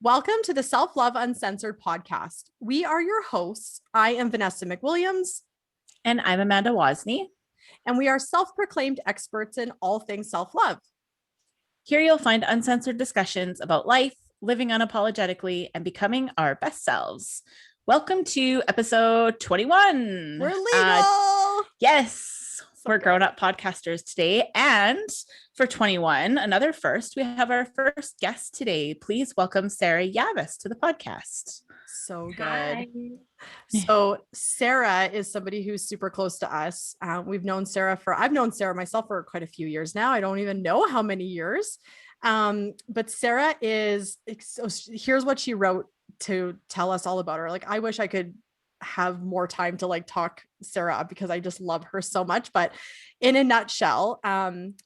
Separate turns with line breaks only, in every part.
Welcome to the Self-Love Uncensored podcast. We are your hosts. I am Vanessa McWilliams.
And I'm Amanda Wozni.
And we are self-proclaimed experts in all things self-love.
Here you'll find uncensored discussions about life, living unapologetically, and becoming our best selves. Welcome to episode 21.
We're legal.
Yes. We're grown-up podcasters today. And for 21, another first, we have our first guest today. Please welcome Sara Yavis to the podcast.
So good.
Hi.
So Sara is somebody who's super close to us. I've known Sara myself for quite a few years now. I don't even know how many years. But Sara so here's what she wrote to tell us all about her. Like, I wish I could have more time to talk Sara up because I just love her so much. But in a nutshell,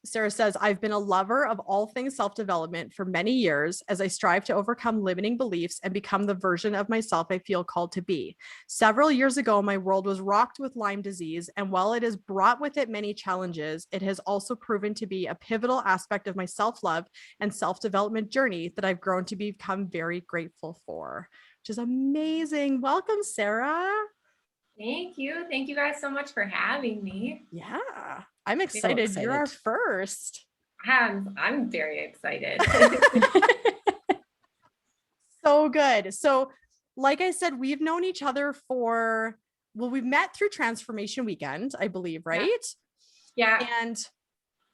Sara says, I've been a lover of all things self-development for many years as I strive to overcome limiting beliefs and become the version of myself I feel called to be. Several years ago, my world was rocked with Lyme disease. And while it has brought with it many challenges, it has also proven to be a pivotal aspect of my self-love and self-development journey that I've grown to become very grateful for. Which is amazing. Welcome, Sara.
Thank you. Thank you guys so much for having me.
Yeah, I'm excited. You're our first.
I'm very excited.
So good. So, like I said, we've known each other we've met through Transformation Weekend, I believe, right?
Yeah.
And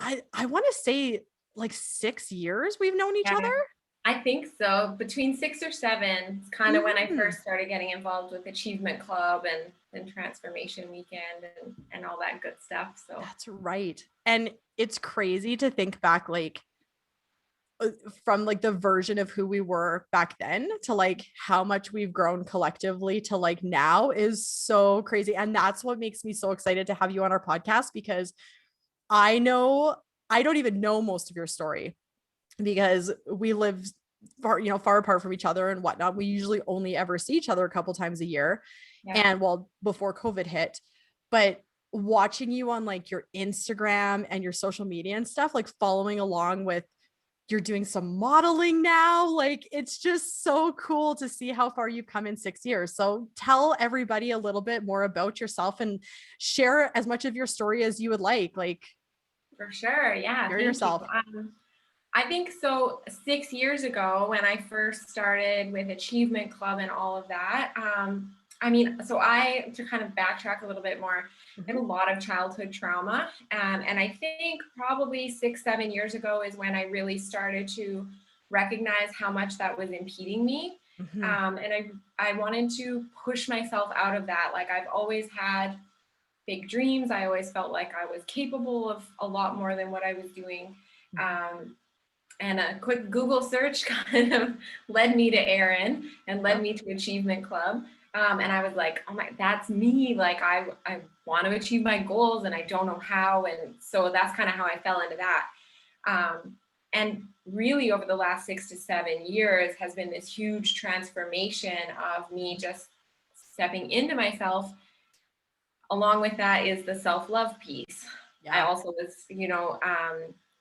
I want to say like 6 years we've known each other.
I think so. Between 6 or 7, it's kind of when I first started getting involved with Achievement Club and Transformation Weekend and all that good stuff. So
that's right. And it's crazy to think back, from the version of who we were back then to how much we've grown collectively to now is so crazy. And that's what makes me so excited to have you on our podcast, because I don't even know most of your story, because we live far apart from each other and whatnot. We usually only ever see each other a couple times a year. Yeah. And before COVID hit, but watching you on your Instagram and your social media and stuff, following along with, you're doing some modeling now. It's just so cool to see how far you've come in 6 years. So tell everybody a little bit more about yourself and share as much of your story as you would like.
For sure. Yeah.
Share yourself.
I think so. 6 years ago, when I first started with Achievement Club and all of that, to kind of backtrack a little bit more, I had a lot of childhood trauma. And I think probably 6-7 years ago is when I really started to recognize how much that was impeding me. Mm-hmm. And I wanted to push myself out of that. I've always had big dreams. I always felt like I was capable of a lot more than what I was doing. And a quick Google search kind of led me to Erin and led me to Achievement Club. And I was like, oh my, that's me. I want to achieve my goals and I don't know how. And so that's kind of how I fell into that. And really over the last 6 to 7 years has been this huge transformation of me just stepping into myself. Along with that is the self-love piece. Yeah. I also was,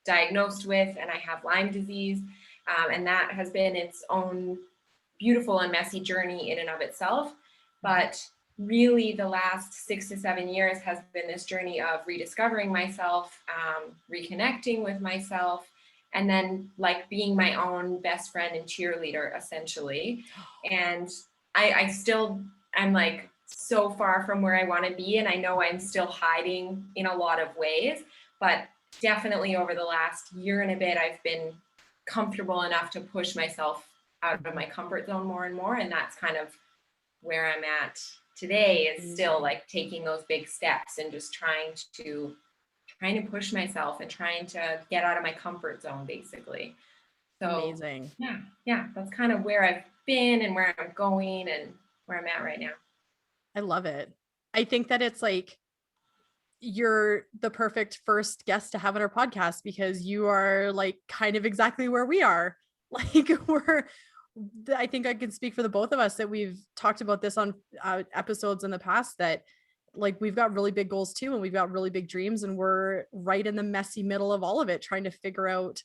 diagnosed with, and I have Lyme disease. And that has been its own beautiful and messy journey in and of itself. But really the last 6 to 7 years has been this journey of rediscovering myself, reconnecting with myself, and then being my own best friend and cheerleader, essentially. And I'm so far from where I want to be. And I know I'm still hiding in a lot of ways, but definitely over the last year and a bit, I've been comfortable enough to push myself out of my comfort zone more and more. And that's kind of where I'm at today, is still taking those big steps and just trying to push myself and trying to get out of my comfort zone, basically. So
amazing.
Yeah. That's kind of where I've been and where I'm going and where I'm at right now.
I love it. I think that it's you're the perfect first guest to have on our podcast, because you are kind of exactly where we are. I think I can speak for the both of us that we've talked about this on episodes in the past, that we've got really big goals too, and we've got really big dreams, and we're right in the messy middle of all of it, trying to figure out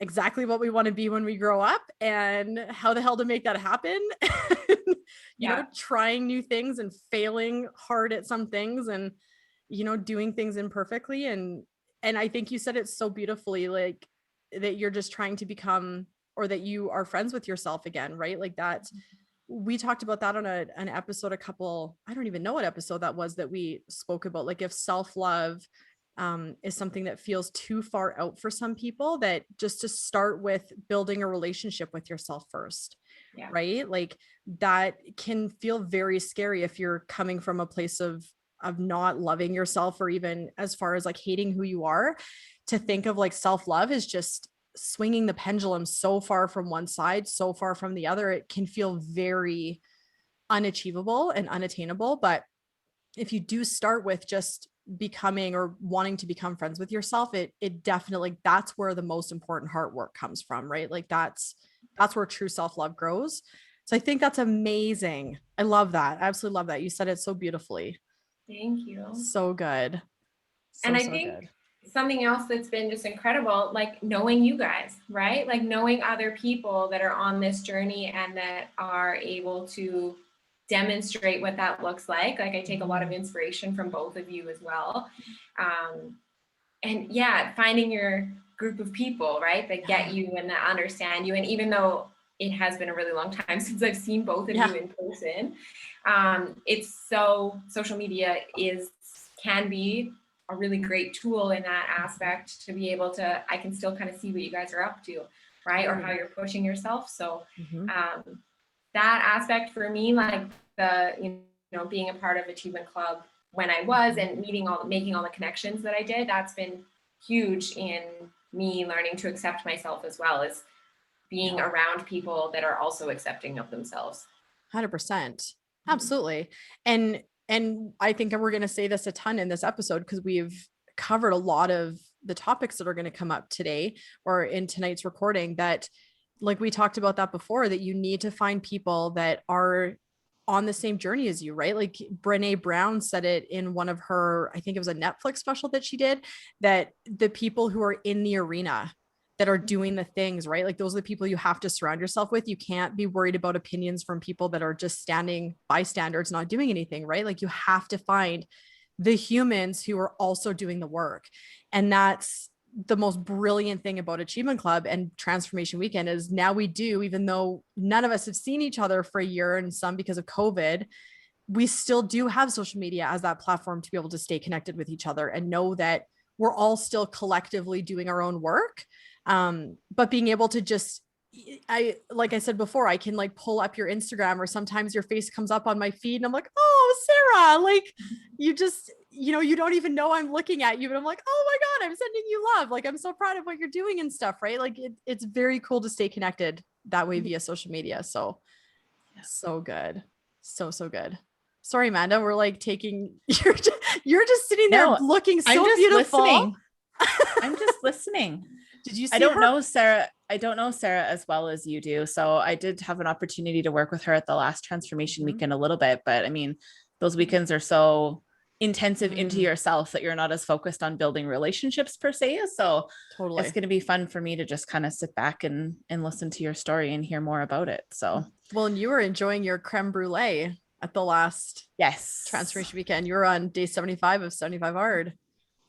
exactly what we want to be when we grow up and how the hell to make that happen. Trying new things and failing hard at some things and, doing things imperfectly. And I think you said it so beautifully, like that you're just trying to become, or that you are friends with yourself again, right? Like that. We talked about that on an episode, I don't even know what episode that was, that we spoke about, like if self-love is something that feels too far out for some people, that just to start with building a relationship with yourself first.
Yeah.
Right? Like that can feel very scary if you're coming from a place of not loving yourself, or even as far as like hating who you are. To think of like self-love is just swinging the pendulum so far from one side, so far from the other, it can feel very unachievable and unattainable. But if you do start with just becoming or wanting to become friends with yourself, it definitely, that's where the most important heart work comes from, right? Like that's where true self-love grows. So I think that's amazing. I love that. I absolutely love that. You said it so beautifully.
Thank you.
So good.
And I think
good.
Something else that's been just incredible, like knowing you guys, right? Like knowing other people that are on this journey and that are able to demonstrate what that looks like. Like I take a lot of inspiration from both of you as well. And yeah, finding your group of people, right, that get you and that understand you. And even though it has been a really long time since I've seen both of you in person, it's social media can be a really great tool in that aspect, to be able to, I can still kind of see what you guys are up to, right? Or how you're pushing yourself. So that aspect for me, like being a part of Achievement Club when I was, and making all the connections that I did, that's been huge in me learning to accept myself, as well as being around people that are also accepting of themselves.
100%. Absolutely. And I think we're going to say this a ton in this episode, because we've covered a lot of the topics that are going to come up today or in tonight's recording, that like we talked about that before, that you need to find people that are on the same journey as you, right? Like Brené Brown said it in one of her, I think it was a Netflix special that she did, that the people who are in the arena that are doing the things, right? Like those are the people you have to surround yourself with. You can't be worried about opinions from people that are just standing bystanders, not doing anything, right? Like you have to find the humans who are also doing the work. And that's the most brilliant thing about Achievement Club and Transformation Weekend, is now we do, even though none of us have seen each other for a year, and some because of COVID, we still do have social media as that platform to be able to stay connected with each other and know that we're all still collectively doing our own work. But being able to just, like I said before, I can like pull up your Instagram, or sometimes your face comes up on my feed and I'm like, oh, Sara, like you just, you don't even know I'm looking at you, but I'm like, oh my God, I'm sending you love. Like, I'm so proud of what you're doing and stuff, right? Like it's very cool to stay connected that way via social media. So, so good. So good. Sorry, Amanda, we're like taking, you're just sitting there looking so beautiful.
Listening. I'm just listening.
Did you see
I don't know Sara as well as you do. So I did have an opportunity to work with her at the last Transformation Weekend a little bit, but I mean, those weekends are so intensive into yourself that you're not as focused on building relationships per se. So
totally,
it's going to be fun for me to just kind of sit back and listen to your story and hear more about it. So,
well, and you were enjoying your creme brulee at the last Transformation Weekend. You were on day 75 of 75 Hard.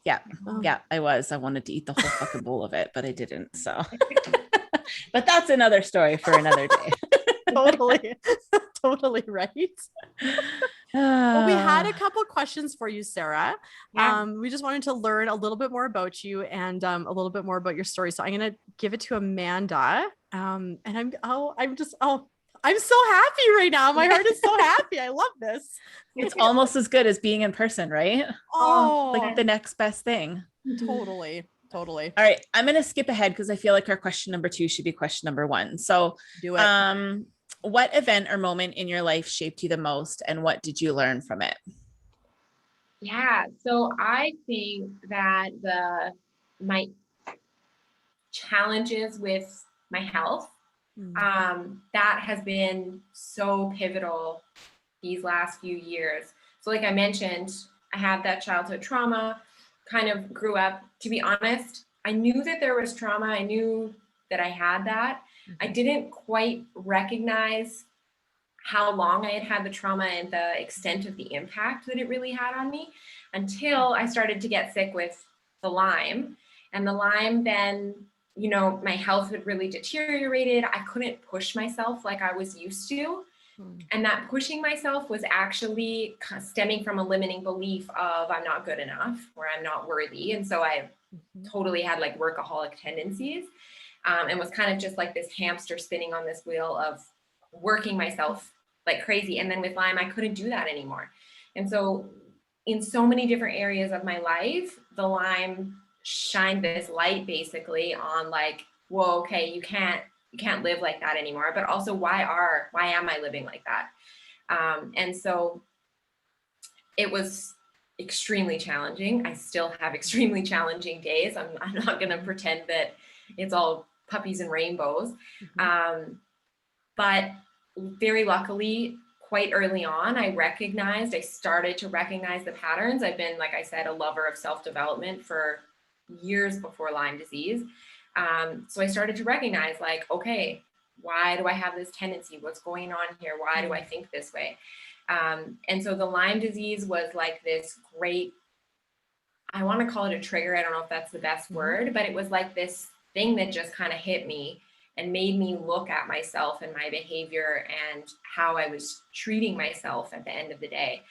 Yeah. Oh. Yeah, I was. I wanted to eat the whole fucking bowl of it, but I didn't. So, but that's another story for another day.
Totally right. Well, we had a couple questions for you, Sara. We just wanted to learn a little bit more about you and a little bit more about your story. So I'm going to give it to Amanda. And I'm so happy right now. My heart is so happy. I love this.
It's almost as good as being in person, right?
Oh,
like the next best thing.
Totally.
All right. I'm going to skip ahead because I feel like our question number 2 should be question number 1. So
do it.
What event or moment in your life shaped you the most, and what did you learn from it?
Yeah. So I think that my challenges with my health, that has been so pivotal these last few years. So like I mentioned, I had that childhood trauma, kind of grew up, to be honest, I knew that there was trauma. I knew that I had that. I
Mhm.
didn't quite recognize how long I had had the trauma and the extent of the impact that it really had on me until I started to get sick with the Lyme. And the Lyme then, you know, my health had really deteriorated. I couldn't push myself like I was used to.
Mm.
And that pushing myself was actually stemming from a limiting belief of I'm not good enough or I'm not worthy. And so I
Mhm.
totally had like workaholic tendencies, and was kind of just like this hamster spinning on this wheel of working myself like crazy. And then with Lyme, I couldn't do that anymore. And so in so many different areas of my life, the Lyme shined this light basically on like, whoa, okay, you can't live like that anymore. But also why am I living like that? And so it was extremely challenging. I still have extremely challenging days. I'm not going to pretend that it's all puppies and rainbows.
Mhm.
But very luckily, quite early on, I started to recognize the patterns. I've been, like I said, a lover of self-development for years before Lyme disease. So I started to recognize like, okay, why do I have this tendency? What's going on here? Why do I think this way? And so the Lyme disease was like this great, I want to call it a trigger. I don't know if that's the best word, but it was like this thing that just kind of hit me and made me look at myself and my behavior and how I was treating myself at the end of the day.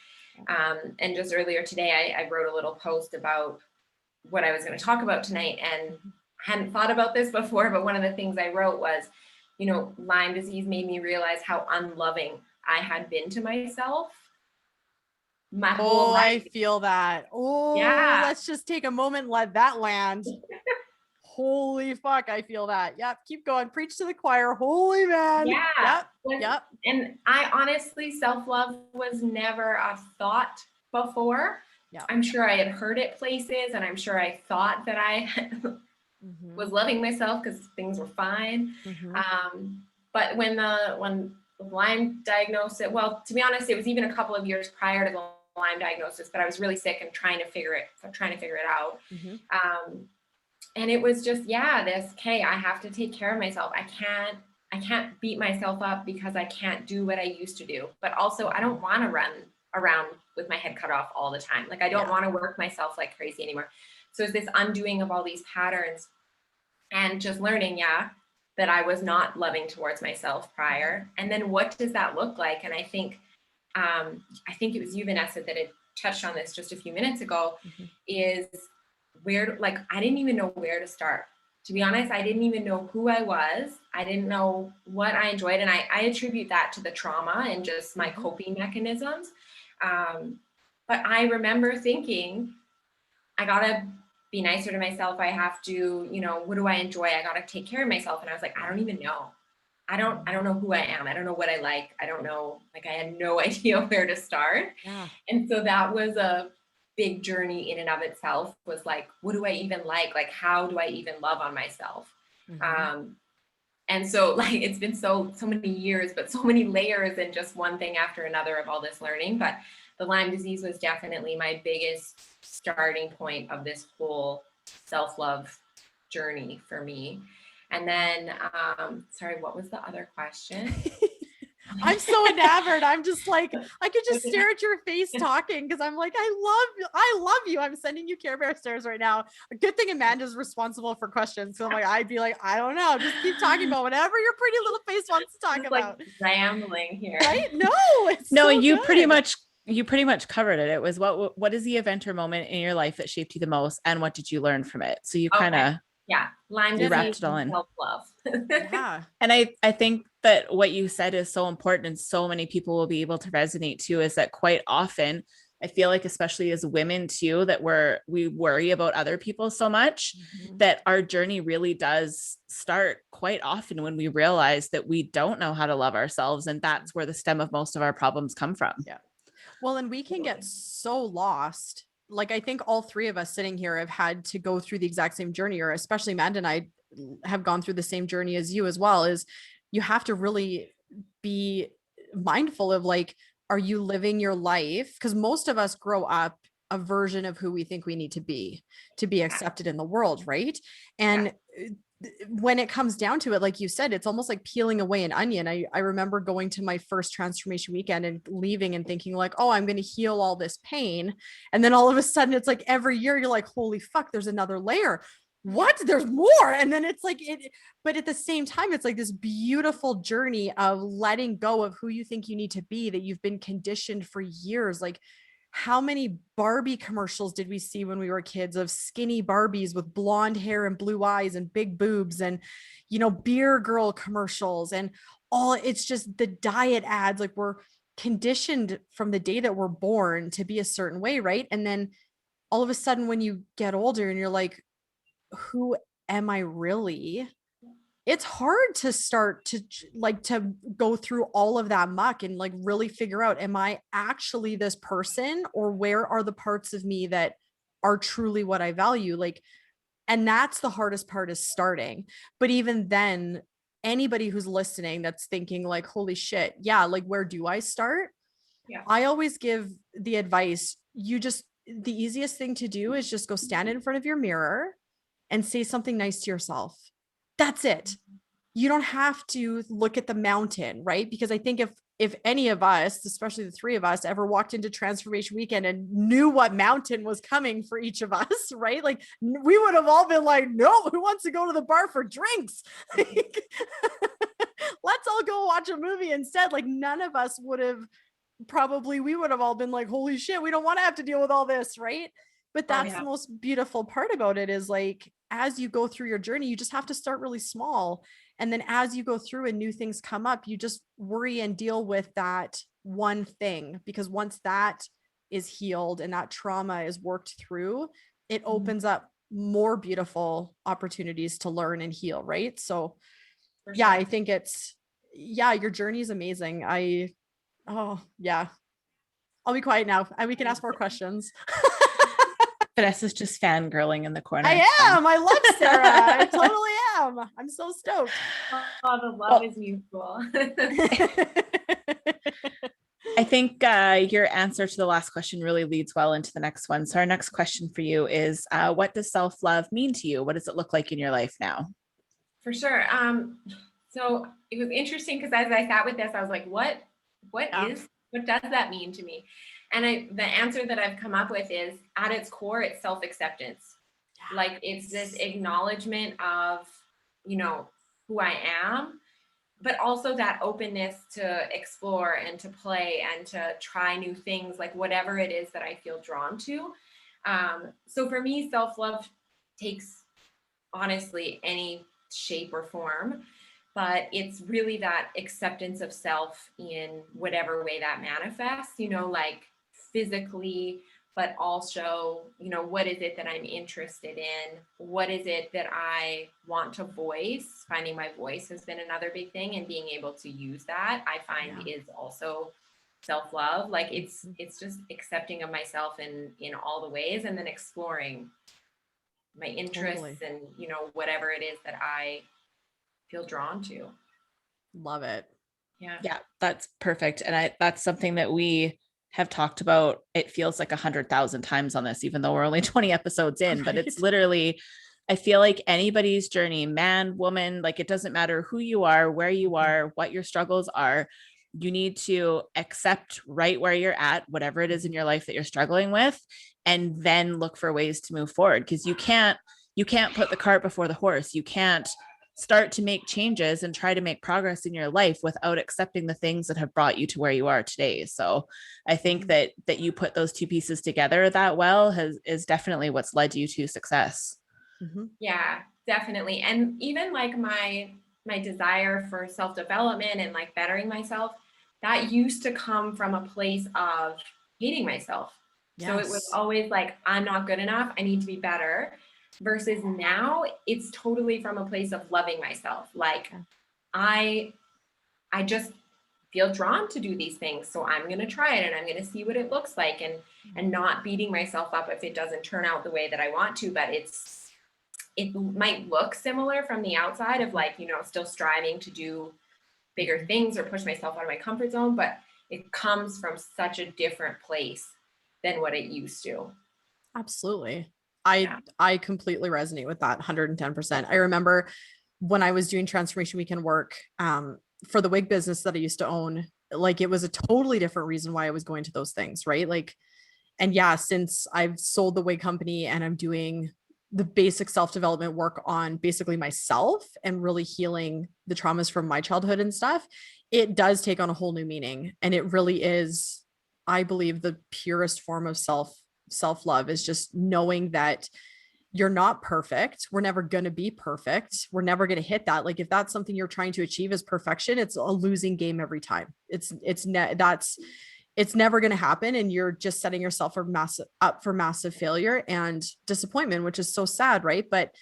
And just earlier today, I wrote a little post about what I was going to talk about tonight, and hadn't thought about this before, but one of the things I wrote was, you know, Lyme disease made me realize how unloving I had been to myself my whole
Oh, I
life.
feel that. Oh,
Yeah.
let's just take a moment and let that land. Holy fuck, I feel that. Yep, keep going. Preach to the choir. Holy man.
Yeah.
Yep. Yep.
And I honestly, self-love was never a thought before.
Yeah.
I'm sure I had heard it places, and I'm sure I thought that I was loving myself because things were fine. But when the Lyme diagnosis, well, to be honest, it was even a couple of years prior to the Lyme diagnosis, but I was really sick and trying to figure it out. And it was just, yeah, this, okay, I have to take care of myself. I can't beat myself up because I can't do what I used to do. But also I don't want to run around with my head cut off all the time. Like I don't want to work myself like crazy anymore. So it's this undoing of all these patterns and just learning, that I was not loving towards myself prior. And then what does that look like? And I think it was you, Vanessa, that had touched on this just a few minutes ago, is where, like, I didn't even know where to start. To be honest, I didn't even know who I was. I didn't know what I enjoyed. And I attribute that to the trauma and just my coping mechanisms. But I remember thinking, I gotta be nicer to myself. I have to, you know, what do I enjoy? I gotta take care of myself. And I was like, I don't even know. I don't know who I am. I don't know what I like. I don't know, like I had no idea where to start.
Yeah.
And so that was a big journey in and of itself, was like, what do I even like? Like, how do I even love on myself? And so like, it's been so many years, but so many layers and just one thing after another of all this learning. But the Lyme disease was definitely my biggest starting point of this whole self-love journey for me. And then, sorry, what was the other question?
I'm so enamored. I'm just like, I could just stare at your face talking because I'm like, I love you. I'm sending you Care Bear stares right now. A good thing Amanda's responsible for questions. So I'm like, I'd be like, I don't know. Just keep talking about whatever your pretty little face wants to talk about.
Like rambling here.
Right? No, it's
No,
so
you
good.
pretty much covered it. It was what is the event or moment in your life that shaped you the most, and what did you learn from it? So you kind of
Lyme
you wrapped
disease
it all in.
self-love.
Yeah.
And I think that what you said is so important, and so many people will be able to resonate to, is that quite often I feel like, especially as women too, that we worry about other people so much that our journey really does start quite often when we realize that we don't know how to love ourselves. And that's where the stem of most of our problems come from.
Yeah. Well, and we can get so lost. Like, I think all three of us sitting here have had to go through the exact same journey, or especially Amanda and I have gone through the same journey as you as well, is you have to really be mindful of like, are you living your life? Because most of us grow up a version of who we think we need to be accepted in the world, right? And when it comes down to it, like you said, it's almost like peeling away an onion. I remember going to my first transformation weekend and leaving and thinking like, oh, I'm going to heal all this pain. And then all of a sudden it's like every year you're like, holy fuck, there's another layer. What? There's more. And then it's like it, but at the same time, it's like this beautiful journey of letting go of who you think you need to be, that you've been conditioned for years. Like, how many Barbie commercials did we see when we were kids of skinny Barbies with blonde hair and blue eyes and big boobs, and, you know, beer girl commercials and all? It's just the diet ads. Like, we're conditioned from the day that we're born to be a certain way. Right. And then all of a sudden when you get older and you're like, who am I really? It's hard to start to like to go through all of that muck and like really figure out, am I actually this person, or where are the parts of me that are truly what I value? Like, and that's the hardest part, is starting. But even then, anybody who's listening that's thinking like, holy shit, yeah, like where do I start?
Yeah.
I always give the advice, the easiest thing to do is just go stand in front of your mirror and say something nice to yourself. That's it. You don't have to look at the mountain, right? Because I think if any of us, especially the three of us, ever walked into Transformation Weekend and knew what mountain was coming for each of us, right? Like, we would have all been like, no, who wants to go to the bar for drinks? Let's all go watch a movie instead. Like, none of us would have we would have all been like, holy shit, we don't want to have to deal with all this, right? But that's the most beautiful part about it, is like, as you go through your journey, you just have to start really small. And then as you go through and new things come up, you just worry and deal with that one thing, because once that is healed and that trauma is worked through, it opens up more beautiful opportunities to learn and heal, right? So yeah, I think your journey is amazing. Oh yeah, I'll be quiet now and we can ask more questions.
Vanessa's just fangirling in the corner.
I am. I love Sara. I totally am. I'm so stoked.
Oh, the love is mutual.
I think your answer to the last question really leads well into the next one. So our next question for you is, what does self-love mean to you? What does it look like in your life now?
For sure. So it was interesting because as I sat with this, I was like, what does that mean to me? And the answer that I've come up with is, at its core, it's self-acceptance. Yeah. Like, it's this acknowledgement of, you know, who I am, but also that openness to explore and to play and to try new things, like whatever it is that I feel drawn to. So for me, self-love takes, honestly, any shape or form, but it's really that acceptance of self in whatever way that manifests, you know, like physically, but also, you know, what is it that I'm interested in? What is it that I want to voice? Finding my voice has been another big thing, and being able to use that, I find, is also self-love. Like, it's just accepting of myself in all the ways, and then exploring my interests and, you know, whatever it is that I feel drawn to.
Love it.
Yeah, that's perfect. And that's something that we have talked about, it feels like 100,000 times on this, even though we're only 20 episodes in, but it's literally, I feel like anybody's journey, man, woman, like, it doesn't matter who you are, where you are, what your struggles are, you need to accept right where you're at, whatever it is in your life that you're struggling with, and then look for ways to move forward. Because you can't put the cart before the horse. You can't start to make changes and try to make progress in your life without accepting the things that have brought you to where you are today. So I think that you put those two pieces together that well is definitely what's led you to success.
Yeah, definitely. And even like my desire for self-development and like bettering myself, that used to come from a place of hating myself. Yes. So it was always like, I'm not good enough, I need to be better. Versus now, it's totally from a place of loving myself. Like, I just feel drawn to do these things, so I'm going to try it and I'm going to see what it looks like, and not beating myself up if it doesn't turn out the way that I want to. But it might look similar from the outside of, like, you know, still striving to do bigger things or push myself out of my comfort zone, but it comes from such a different place than what it used to.
Absolutely. I completely resonate with that 110%. I remember when I was doing transformation weekend work, for the wig business that I used to own, like it was a totally different reason why I was going to those things. Right. Like, and yeah, since I've sold the wig company and I'm doing the basic self-development work on basically myself and really healing the traumas from my childhood and stuff, it does take on a whole new meaning. And it really is, I believe, the purest form of self-love is just knowing that you're not perfect. We're never going to be perfect. We're never going to hit that. Like if that's something you're trying to achieve as perfection, it's a losing game every time. It's never going to happen. And you're just setting yourself up for massive failure and disappointment, which is so sad. Right. But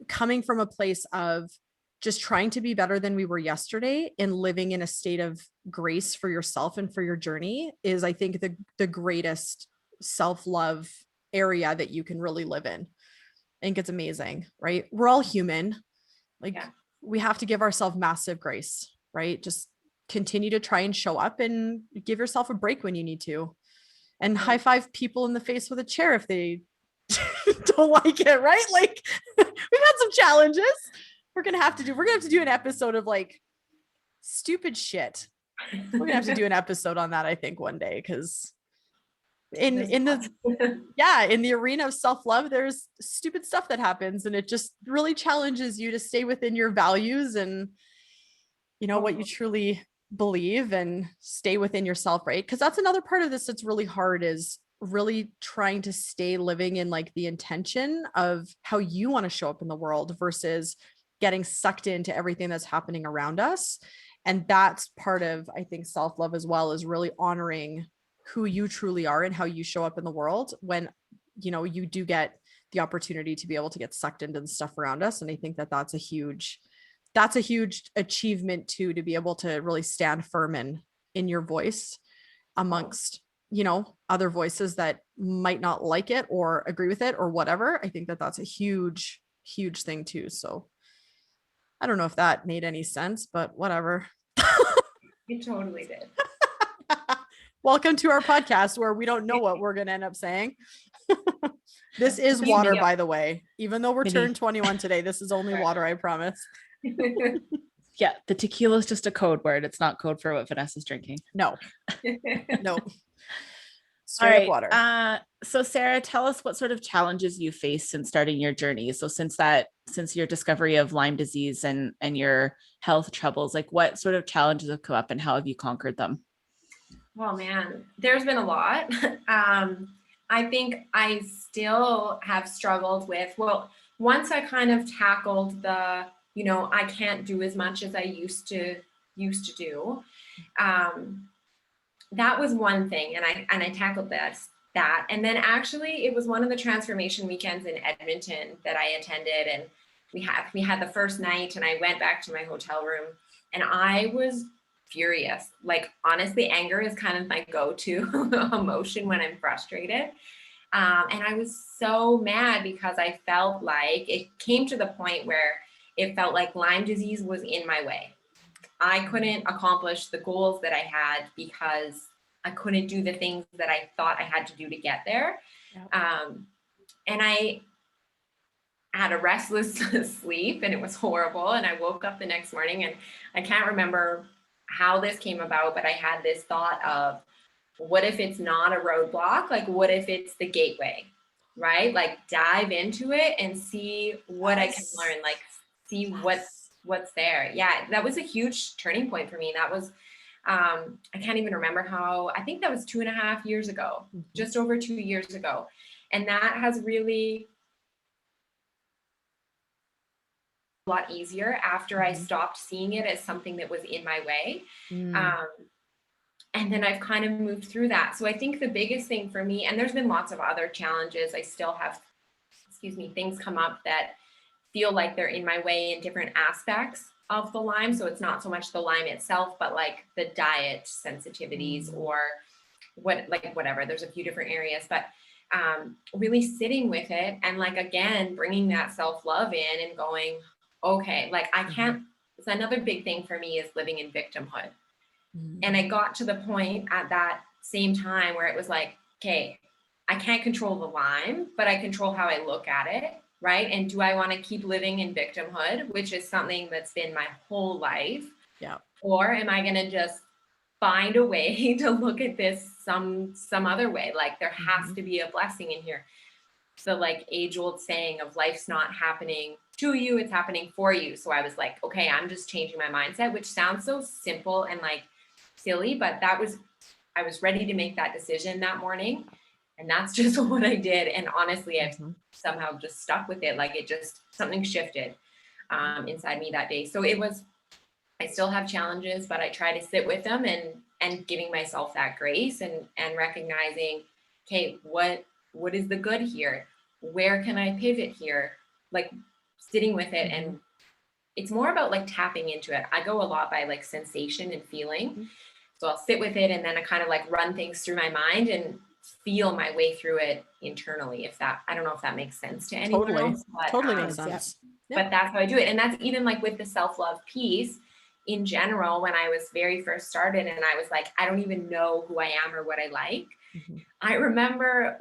coming from a place of just trying to be better than we were yesterday and living in a state of grace for yourself and for your journey is, I think, the greatest self-love area that you can really live in. I think it's amazing, right? We're all human. Like we have to give ourselves massive grace, right? Just continue to try and show up and give yourself a break when you need to, and high five people in the face with a chair if they don't like it, right? Like we've had some challenges. We're gonna have to do an episode of like stupid shit. We're gonna have to do an episode on that, I think, one day, because in the arena of self-love, there's stupid stuff that happens, and it just really challenges you to stay within your values and what you truly believe and stay within yourself, right? Because that's another part of this that's really hard, is really trying to stay living in like the intention of how you want to show up in the world versus getting sucked into everything that's happening around us. And that's part of, I think, self-love as well, is really honoring who you truly are and how you show up in the world when you do get the opportunity to be able to get sucked into the stuff around us. And I think that that's a huge achievement too, to be able to really stand firm in your voice amongst other voices that might not like it or agree with it or whatever. I think that that's a huge thing too. So I don't know if that made any sense, but whatever.
It totally did.
Welcome to our podcast where we don't know what we're going to end up saying. This is water, by the way. Even though we're turned 21 today, this is only water, I promise.
Yeah, the tequila is just a code word. It's not code for what Vanessa's drinking.
No.
Straight up water. So Sara, tell us what sort of challenges you faced since starting your journey. So since your discovery of Lyme disease and your health troubles, like what sort of challenges have come up and how have you conquered them?
Oh man, there's been a lot. I think I still have struggled with, once I kind of tackled the, I can't do as much as I used to do. That was one thing. And I tackled that. And then actually it was one of the transformation weekends in Edmonton that I attended, and we had the first night, and I went back to my hotel room and I was furious. Like, honestly, anger is kind of my go-to emotion when I'm frustrated. And I was so mad because I felt like it came to the point where it felt like Lyme disease was in my way. I couldn't accomplish the goals that I had because I couldn't do the things that I thought I had to do to get there. Yep. And I had a restless sleep, and it was horrible. And I woke up the next morning, and I can't remember how this came about, but I had this thought of, what if it's not a roadblock? Like, what if it's the gateway, right? Like, dive into it and see what I can learn, like see what's there. Yeah, that was a huge turning point for me. That was, I can't even remember how, I think that was 2.5 years ago, just over 2 years ago. And that has really a lot easier after I stopped seeing it as something that was in my way. And then I've kind of moved through that. So I think the biggest thing for me, and there's been lots of other challenges, I still have, things come up that feel like they're in my way in different aspects of the Lyme. So it's not so much the Lyme itself, but like the diet sensitivities or whatever. There's a few different areas, but really sitting with it and like, again, bringing that self-love in and going, okay, like I can't, it's another big thing for me is living in victimhood. And I got to the point at that same time where it was like, okay, I can't control the Lyme, but I control how I look at it, right? And do I want to keep living in victimhood, which is something that's been my whole life?
Yeah.
Or am I going to just find a way to look at this some other way? Like there has to be a blessing in here. The like age old saying of life's not happening to you, it's happening for you. So I was like, okay, I'm just changing my mindset, which sounds so simple and like silly, but I was ready to make that decision that morning. And that's just what I did. And honestly, I've somehow just stuck with it. Like it just, something shifted inside me that day. So it was, I still have challenges, but I try to sit with them and giving myself that grace and recognizing, okay, what is the good here? Where can I pivot here? Like sitting with it. And it's more about like tapping into it. I go a lot by like sensation and feeling. So I'll sit with it and then I kind of like run things through my mind and feel my way through it internally. If that, I don't know if that makes sense to anyone else, but,
totally makes sense.
Yeah. But that's how I do it. And that's even like with the self-love piece in general, when I was very first started and I was like, I don't even know who I am or what I like. I remember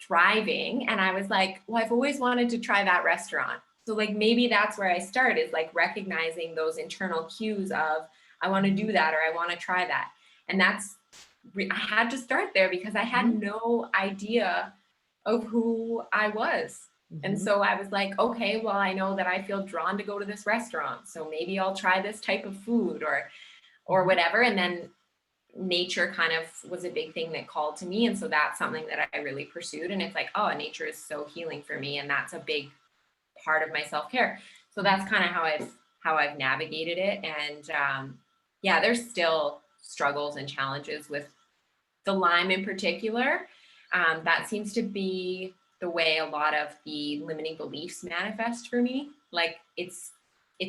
driving and I was like, well, I've always wanted to try that restaurant. So like, maybe that's where I start, is like recognizing those internal cues of, I want to do that, or I want to try that. And that's, I had to start there because I had no idea of who I was. And so I was like, okay, well, I know that I feel drawn to go to this restaurant. So maybe I'll try this type of food or whatever. And then nature kind of was a big thing that called to me. And so that's something that I really pursued. And it's like, oh, nature is so healing for me. And that's a big part of my self-care. So that's kind of how I've navigated it. And yeah, there's still struggles and challenges with the Lyme in particular. That seems to be the way a lot of the limiting beliefs manifest for me. Like it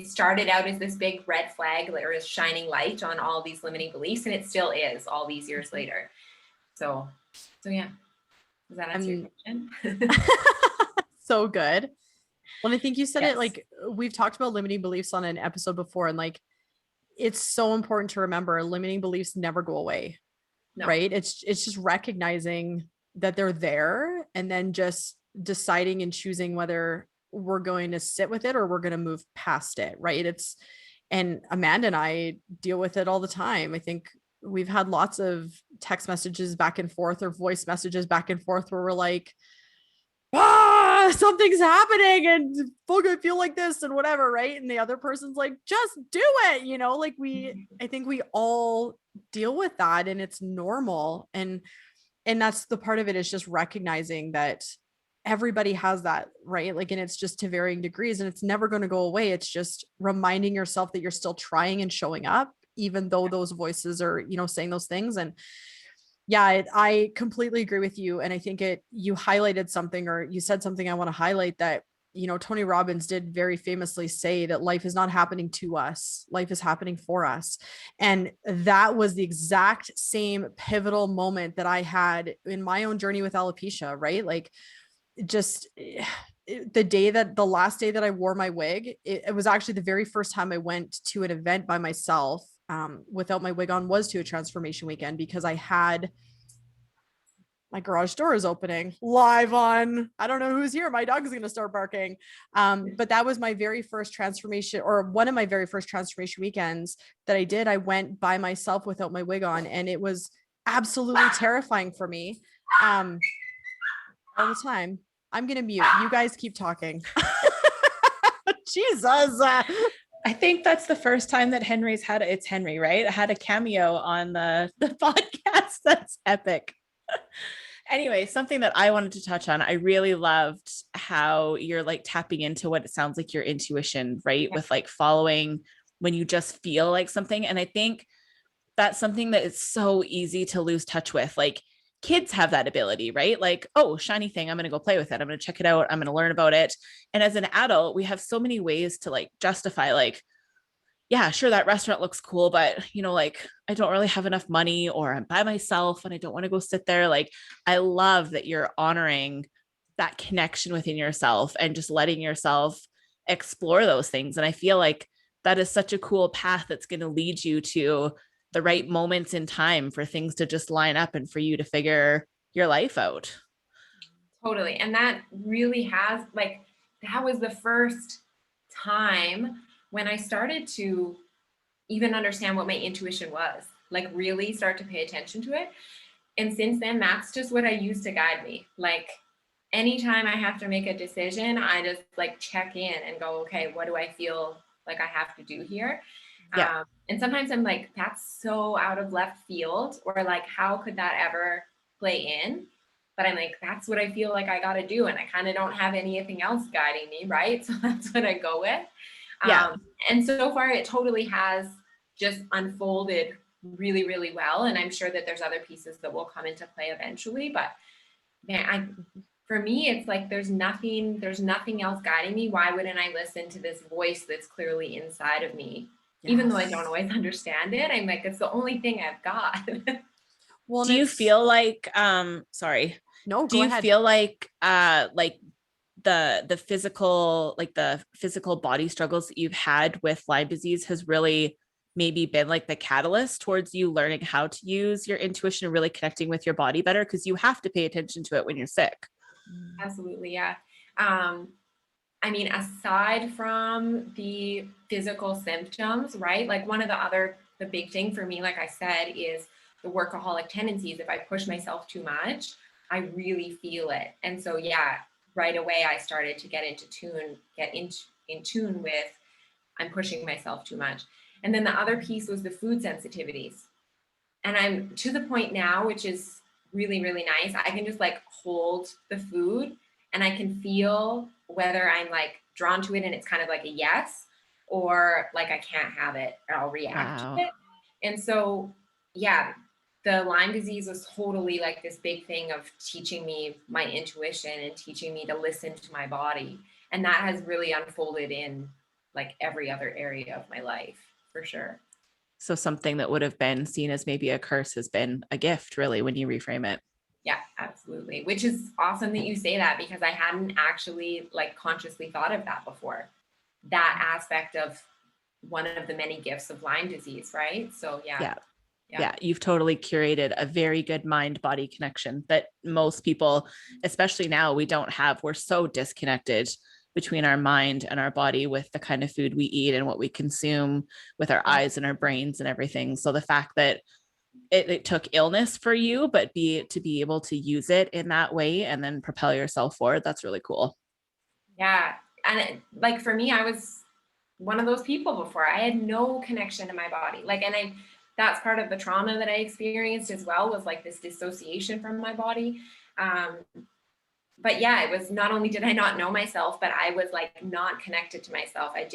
started out as this big red flag or a shining light on all these limiting beliefs, and it still is all these years later. So yeah. Does that answer your question?
So good. Well, I think you said it, like we've talked about limiting beliefs on an episode before, and like it's so important to remember limiting beliefs never go away. No. Right? It's just recognizing that they're there and then just deciding and choosing whether we're going to sit with it or we're going to move past it. Right? And Amanda and I deal with it all the time. I think we've had lots of text messages back and forth or voice messages back and forth where we're like, something's happening and fuck, I feel like this and whatever, right? And the other person's like, just do it, you know, like I think we all deal with that and it's normal. And that's the part of it, is just recognizing that everybody has that, right? Like, and it's just to varying degrees and it's never going to go away. It's just reminding yourself that you're still trying and showing up, even though those voices are, you know, saying those things. And yeah, I completely agree with you. And I think you highlighted something, or you said something I want to highlight, that, you know, Tony Robbins did very famously say that life is not happening to us. Life is happening for us. And that was the exact same pivotal moment that I had in my own journey with alopecia, right? Like just the last day that I wore my wig, it was actually the very first time I went to an event by myself without my wig on, was to a transformation weekend, because I had my garage door is opening live on, I don't know who's here. My dog is going to start barking. But that was my very first transformation, or one of my very first transformation weekends that I did. I went by myself without my wig on, and it was absolutely terrifying for me. All the time. I'm going to mute. You guys keep talking. Jesus.
I think that's the first time that Henry's had it's Henry, right? Had a cameo on the podcast. That's epic. Anyway, something that I wanted to touch on, I really loved how you're like tapping into what it sounds like your intuition, right? With like following when you just feel like something. And I think that's something that is so easy to lose touch with. Like kids have that ability, right? Like, oh, shiny thing, I'm going to go play with it. I'm going to check it out. I'm going to learn about it. And as an adult, we have so many ways to like justify, like, yeah, sure, that restaurant looks cool, but you know, like I don't really have enough money, or I'm by myself and I don't want to go sit there. Like, I love that you're honoring that connection within yourself and just letting yourself explore those things. And I feel like that is such a cool path that's going to lead you to the right moments in time for things to just line up and for you to figure your life out.
Totally. And that really has, like, that was the first time when I started to even understand what my intuition was, like really start to pay attention to it. And since then, that's just what I use to guide me. Like anytime I have to make a decision, I just like check in and go, okay, what do I feel like I have to do here?
Yeah.
And sometimes I'm like, that's so out of left field, or like, how could that ever play in? But I'm like, that's what I feel like I got to do. And I kind of don't have anything else guiding me. Right. So that's what I go with.
Yeah.
And so far, it totally has just unfolded really, really well. And I'm sure that there's other pieces that will come into play eventually. But man, for me, it's like there's nothing else guiding me. Why wouldn't I listen to this voice that's clearly inside of me? Yes. Even though I don't always understand it, I'm like, it's the only thing I've got.
Well, do you feel like sorry.
No,
do
go
you
ahead.
feel like the physical body struggles that you've had with Lyme disease has really maybe been like the catalyst towards you learning how to use your intuition and really connecting with your body better, because you have to pay attention to it when you're sick?
Absolutely, yeah. I mean, aside from the physical symptoms, right? Like the big thing for me, like I said, is the workaholic tendencies. If I push myself too much, I really feel it. And so, yeah, right away, I started to get in tune with, I'm pushing myself too much. And then the other piece was the food sensitivities. And I'm to the point now, which is really, really nice. I can just like hold the food and I can feel whether I'm like drawn to it and it's kind of like a yes, or like I can't have it or I'll react to it. And so, yeah, the Lyme disease was totally like this big thing of teaching me my intuition and teaching me to listen to my body. And that has really unfolded in like every other area of my life, for sure.
So something that would have been seen as maybe a curse has been a gift, really, when you reframe it.
Yeah, absolutely. Which is awesome that you say that, because I hadn't actually like consciously thought of that before. That aspect of one of the many gifts of Lyme disease, right? So yeah,
you've totally curated a very good mind-body connection that most people, especially now, we don't have. We're so disconnected between our mind and our body with the kind of food we eat and what we consume with our eyes and our brains and everything. So the fact that it took illness for you, but to be able to use it in that way and then propel yourself forward, that's really cool.
Yeah. And like for me, I was one of those people before. I had no connection to my body. Like, and that's part of the trauma that I experienced as well, was like this dissociation from my body. But yeah, it was not only did I not know myself, but I was like not connected to myself. I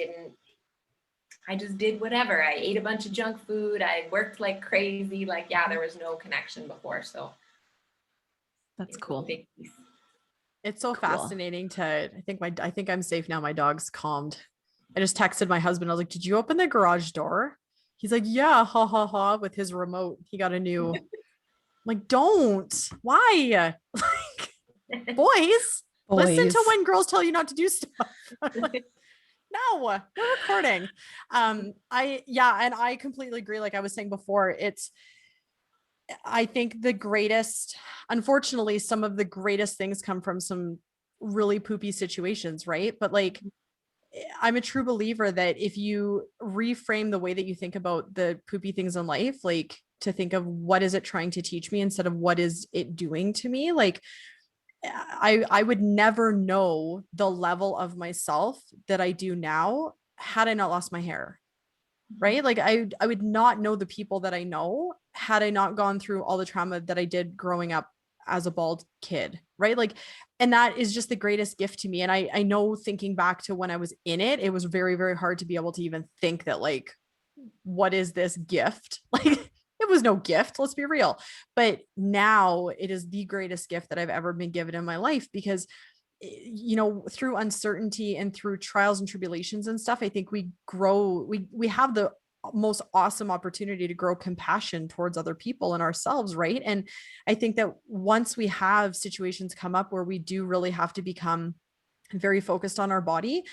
just did whatever. I ate a bunch of junk food. I worked like crazy. Like, yeah, there was no connection before. So
that's cool.
It's so fascinating I think I'm safe now. My dog's calmed. I just texted my husband. I was like, did you open the garage door? He's like, yeah, ha ha ha, with his remote. He got a new, like, don't. Why? Like, boys, listen to when girls tell you not to do stuff. Like, no, we're recording. And I completely agree. Like I was saying before, I think unfortunately, some of the greatest things come from some really poopy situations, right? But like, I'm a true believer that if you reframe the way that you think about the poopy things in life, like to think of what is it trying to teach me instead of what is it doing to me, like I would never know the level of myself that I do now had I not lost my hair. Right. Like I would not know the people that I know had I not gone through all the trauma that I did growing up as a bald kid. Right. Like, and that is just the greatest gift to me. And I know, thinking back to when I was in it, it was very, very hard to be able to even think that, like, what is this gift? Like, it was no gift, let's be real. But now it is the greatest gift that I've ever been given in my life, because through uncertainty and through trials and tribulations and stuff, I think we grow, we have the most awesome opportunity to grow compassion towards other people and ourselves. Right. And I think that once we have situations come up where we do really have to become very focused on our body,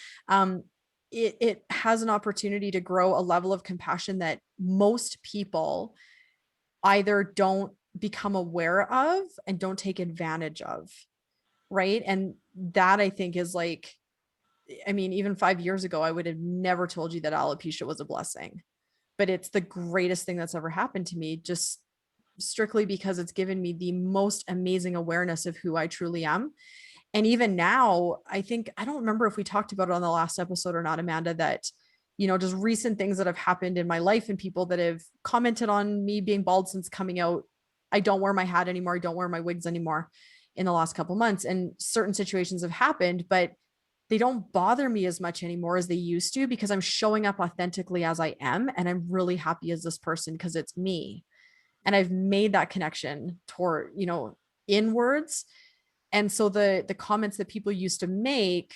it has an opportunity to grow a level of compassion that most people either don't become aware of and don't take advantage of. Right. And that, I think, is like I mean, even 5 years ago, I would have never told you that alopecia was a blessing, but it's the greatest thing that's ever happened to me, just strictly because it's given me the most amazing awareness of who I truly am. And even now, I think, I don't remember if we talked about it on the last episode or not, Amanda, that, just recent things that have happened in my life and people that have commented on me being bald since coming out. I don't wear my hat anymore. I don't wear my wigs anymore in the last couple months. And certain situations have happened, but they don't bother me as much anymore as they used to, because I'm showing up authentically as I am. And I'm really happy as this person because it's me. And I've made that connection toward, inwards. And so the comments that people used to make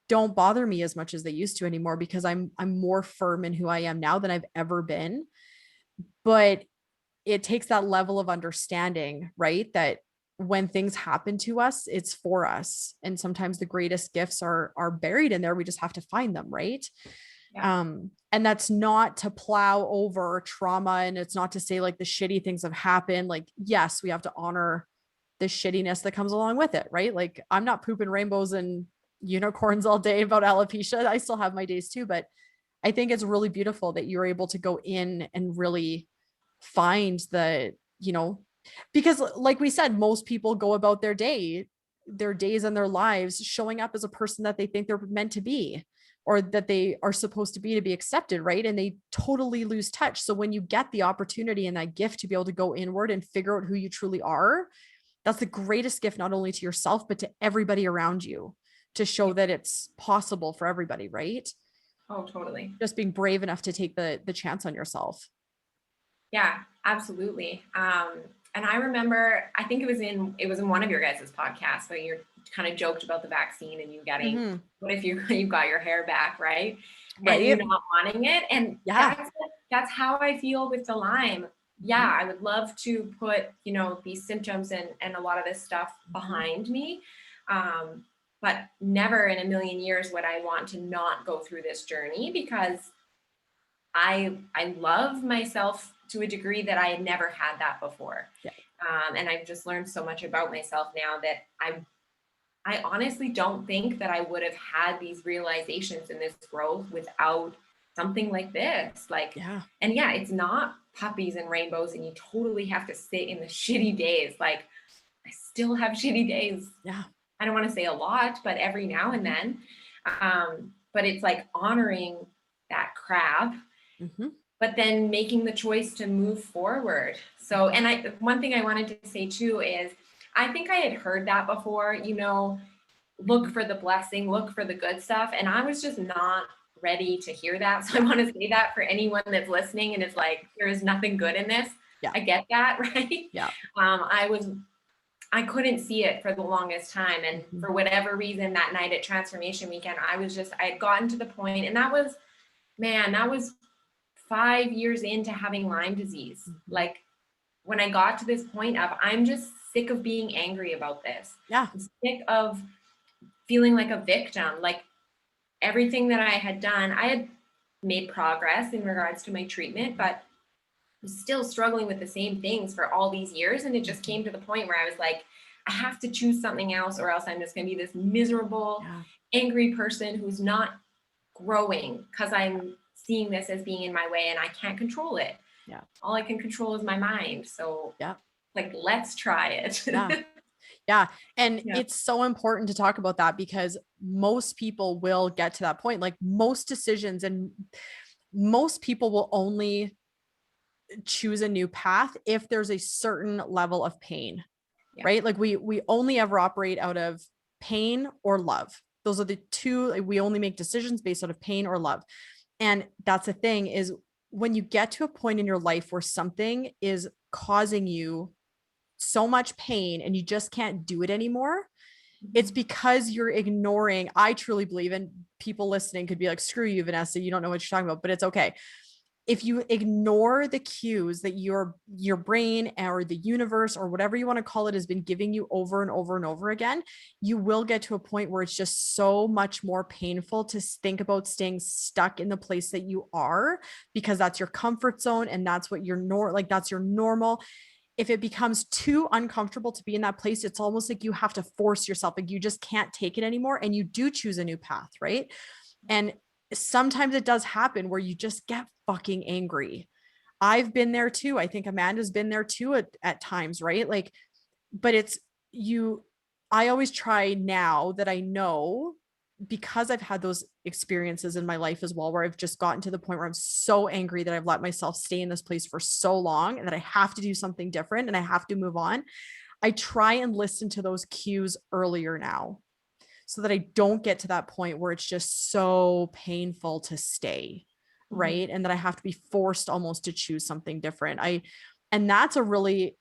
don't bother me as much as they used to anymore, because I'm more firm in who I am now than I've ever been. But it takes that level of understanding, right? That when things happen to us, it's for us. And sometimes the greatest gifts are buried in there. We just have to find them, right?
Yeah.
And that's not to plow over trauma. And it's not to say like the shitty things have happened. Like, yes, we have to honor the shittiness that comes along with it, right? Like, I'm not pooping rainbows and unicorns all day about alopecia. I still have my days too, but I think it's really beautiful that you're able to go in and really find because like we said, most people go about their days and their lives showing up as a person that they think they're meant to be, or that they are supposed to be accepted, right? And they totally lose touch. So when you get the opportunity and that gift to be able to go inward and figure out who you truly are, that's the greatest gift, not only to yourself, but to everybody around you, to show that it's possible for everybody, right?
Oh, totally.
Just being brave enough to take the chance on yourself.
Yeah, absolutely. And I remember, I think it was in one of your guys' podcasts, but you kind of joked about the vaccine and you getting, what if you got your hair back, right?
Right.
And you not wanting it. And
yeah,
that's how I feel with the Lyme. Yeah, I would love to put, these symptoms and a lot of this stuff behind me. But never in a million years would I want to not go through this journey, because I love myself to a degree that I had never had that before.
Yeah.
And I've just learned so much about myself now that I honestly don't think that I would have had these realizations and this growth without something like this. Like, and yeah, it's not puppies and rainbows and you totally have to sit in the shitty days. Like, I still have shitty days.
Yeah.
I don't want to say a lot, but every now and then. But it's like honoring that crap, but then making the choice to move forward. So, and one thing I wanted to say too is, I think I had heard that before, look for the blessing, look for the good stuff. And I was just not ready to hear that. So I want to say that for anyone that's listening and it's like, there is nothing good in this.
Yeah.
I get that, right?
Yeah.
I couldn't see it for the longest time. And for whatever reason, that night at Transformation Weekend, I had gotten to the point, and that was 5 years into having Lyme disease. Like, when I got to this point of, I'm just sick of being angry about this.
Yeah.
I'm sick of feeling like a victim. Like, everything that I had done, I had made progress in regards to my treatment, but was still struggling with the same things for all these years. And it just came to the point where I was like, I have to choose something else, or else I'm just going to be this miserable, angry person who's not growing, because I'm seeing this as being in my way and I can't control it.
Yeah.
All I can control is my mind. So like, let's try it.
Yeah. And it's so important to talk about that, because most people will get to that point. Like, most decisions, and most people will only choose a new path if there's a certain level of pain, right? Like, we only ever operate out of pain or love. Those are the two. Like, we only make decisions based out of pain or love. And that's the thing, is when you get to a point in your life where something is causing you so much pain and you just can't do it anymore, it's because you're ignoring. I truly believe, and people listening could be like, screw you, Vanessa, you don't know what you're talking about, but it's okay. If you ignore the cues that your brain or the universe or whatever you want to call it has been giving you over and over and over again, you will get to a point where it's just so much more painful to think about staying stuck in the place that you are, because that's your comfort zone and that's what that's your normal. if it becomes too uncomfortable to be in that place, it's almost like you have to force yourself, like you just can't take it anymore. And you do choose a new path, right? And sometimes it does happen where you just get fucking angry. I've been there too. I think Amanda's been there too at times, right? Like, but it's I always try now that I know, because I've had those experiences in my life as well, where I've just gotten to the point where I'm so angry that I've let myself stay in this place for so long and that I have to do something different and I have to move on. I try and listen to those cues earlier now so that I don't get to that point where it's just so painful to stay. Right. And that I have to be forced almost to choose something different. And that's a really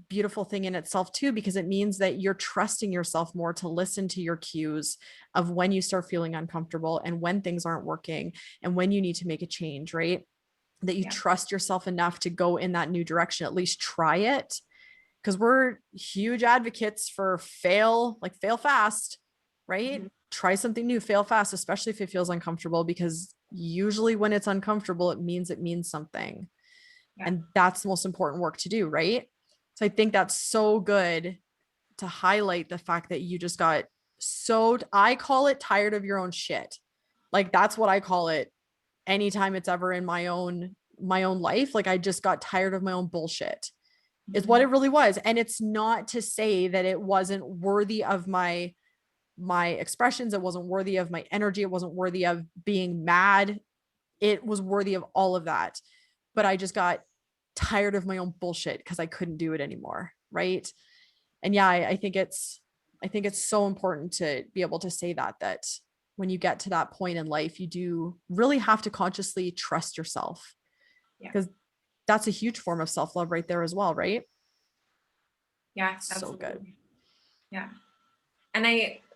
beautiful thing in itself too, because it means that you're trusting yourself more to listen to your cues of when you start feeling uncomfortable and when things aren't working and when you need to make a change, right? That you trust yourself enough to go in that new direction, at least try it. Because we're huge advocates for fail fast, right? Try something new, fail fast, especially if it feels uncomfortable, because usually when it's uncomfortable, it means something. And that's the most important work to do, right? So I think that's so good to highlight the fact that you just got I call it tired of your own shit. Like that's what I call it anytime it's ever in my own life. Like I just got tired of my own bullshit is what it really was. And it's not to say that it wasn't worthy of my expressions. It wasn't worthy of my energy. It wasn't worthy of being mad. It was worthy of all of that. But I just got tired of my own bullshit because I couldn't do it anymore. Right. And yeah, I think it's so important to be able to say that when you get to that point in life, you do really have to consciously trust yourself, because that's a huge form of self-love right there as well. Right.
Yeah.
Absolutely. So good.
Yeah. And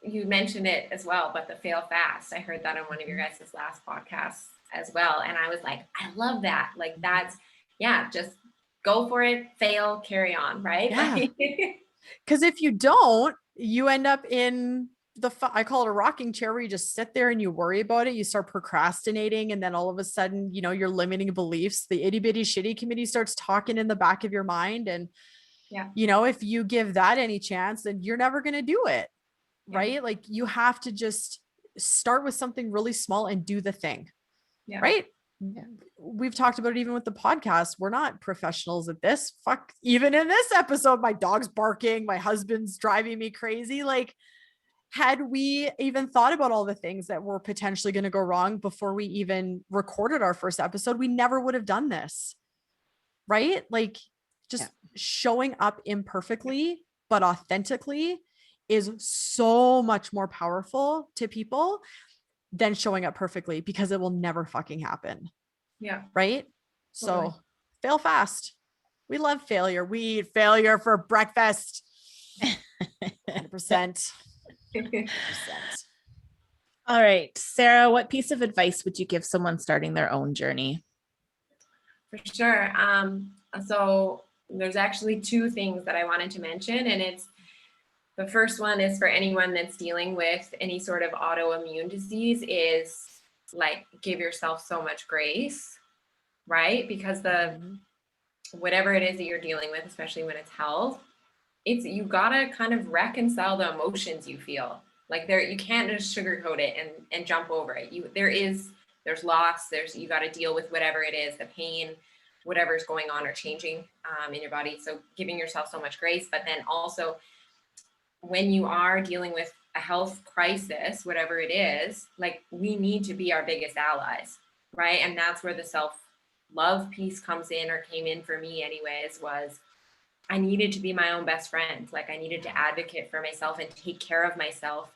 you mentioned it as well, but the fail fast, I heard that on one of your guys' last podcasts as well. And I was like, I love that. Like that's, just go for it, fail, carry on. Right.
Yeah. Because if you don't, you end up in I call it a rocking chair, where you just sit there and you worry about it. You start procrastinating. And then all of a sudden, your limiting beliefs, the itty bitty shitty committee starts talking in the back of your mind. And, if you give that any chance, then you're never going to do it. Right. Like you have to just start with something really small and do the thing. Right. We've talked about it even with the podcast. We're not professionals at this. Fuck, even in this episode, my dog's barking, my husband's driving me crazy. Like, had we even thought about all the things that were potentially going to go wrong before we even recorded our first episode, we never would have done this. Right. Like just showing up imperfectly, but authentically is so much more powerful to people than showing up perfectly, because it will never fucking happen. Yeah. Right. Totally. So fail fast. We love failure. We eat failure for breakfast. 100%. 100%.
All right, Sarah, what piece of advice would you give someone starting their own journey?
For sure. So there's actually two things that I wanted to mention, and the first one is for anyone that's dealing with any sort of autoimmune disease, is like, give yourself so much grace, right? Because whatever it is that you're dealing with, especially when it's health, you gotta kind of reconcile the emotions you feel. Like you can't just sugarcoat it and jump over it. There's loss, you got to deal with whatever it is, the pain, whatever's going on or changing in your body. So giving yourself so much grace, but then also when you are dealing with a health crisis, whatever it is, like we need to be our biggest allies, right? And that's where the self-love piece comes in, or came in for me anyways, was I needed to be my own best friend. Like I needed to advocate for myself and take care of myself,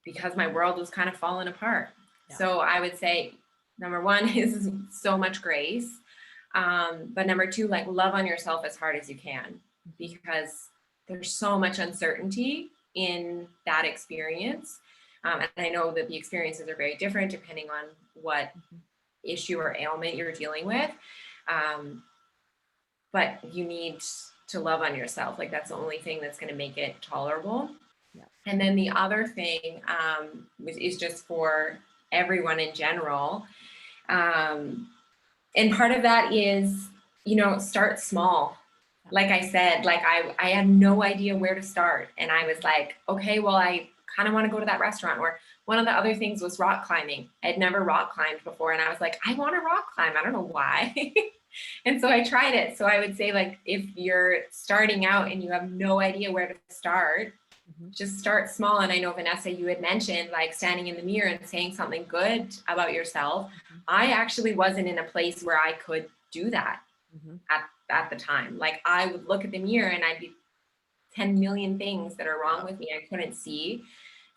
because my world was kind of falling apart. Yeah. So I would say, number one is so much grace. But number two, like love on yourself as hard as you can, because there's so much uncertainty in that experience. And I know that the experiences are very different depending on what issue or ailment you're dealing with. But you need to love on yourself. Like that's the only thing that's going to make it tolerable. Yeah. And then the other thing is just for everyone in general. And part of that is start small. Like I said, like I had no idea where to start. And I was like, okay, well, I kind of want to go to that restaurant. Or one of the other things was rock climbing. I'd never rock climbed before. And I was like, I want to rock climb. I don't know why. And so I tried it. So I would say, like, if you're starting out and you have no idea where to start, just start small. And I know, Vanessa, you had mentioned like standing in the mirror and saying something good about yourself. I actually wasn't in a place where I could do that at the time. Like, I would look at the mirror and I'd be 10 million things that are wrong with me. I couldn't see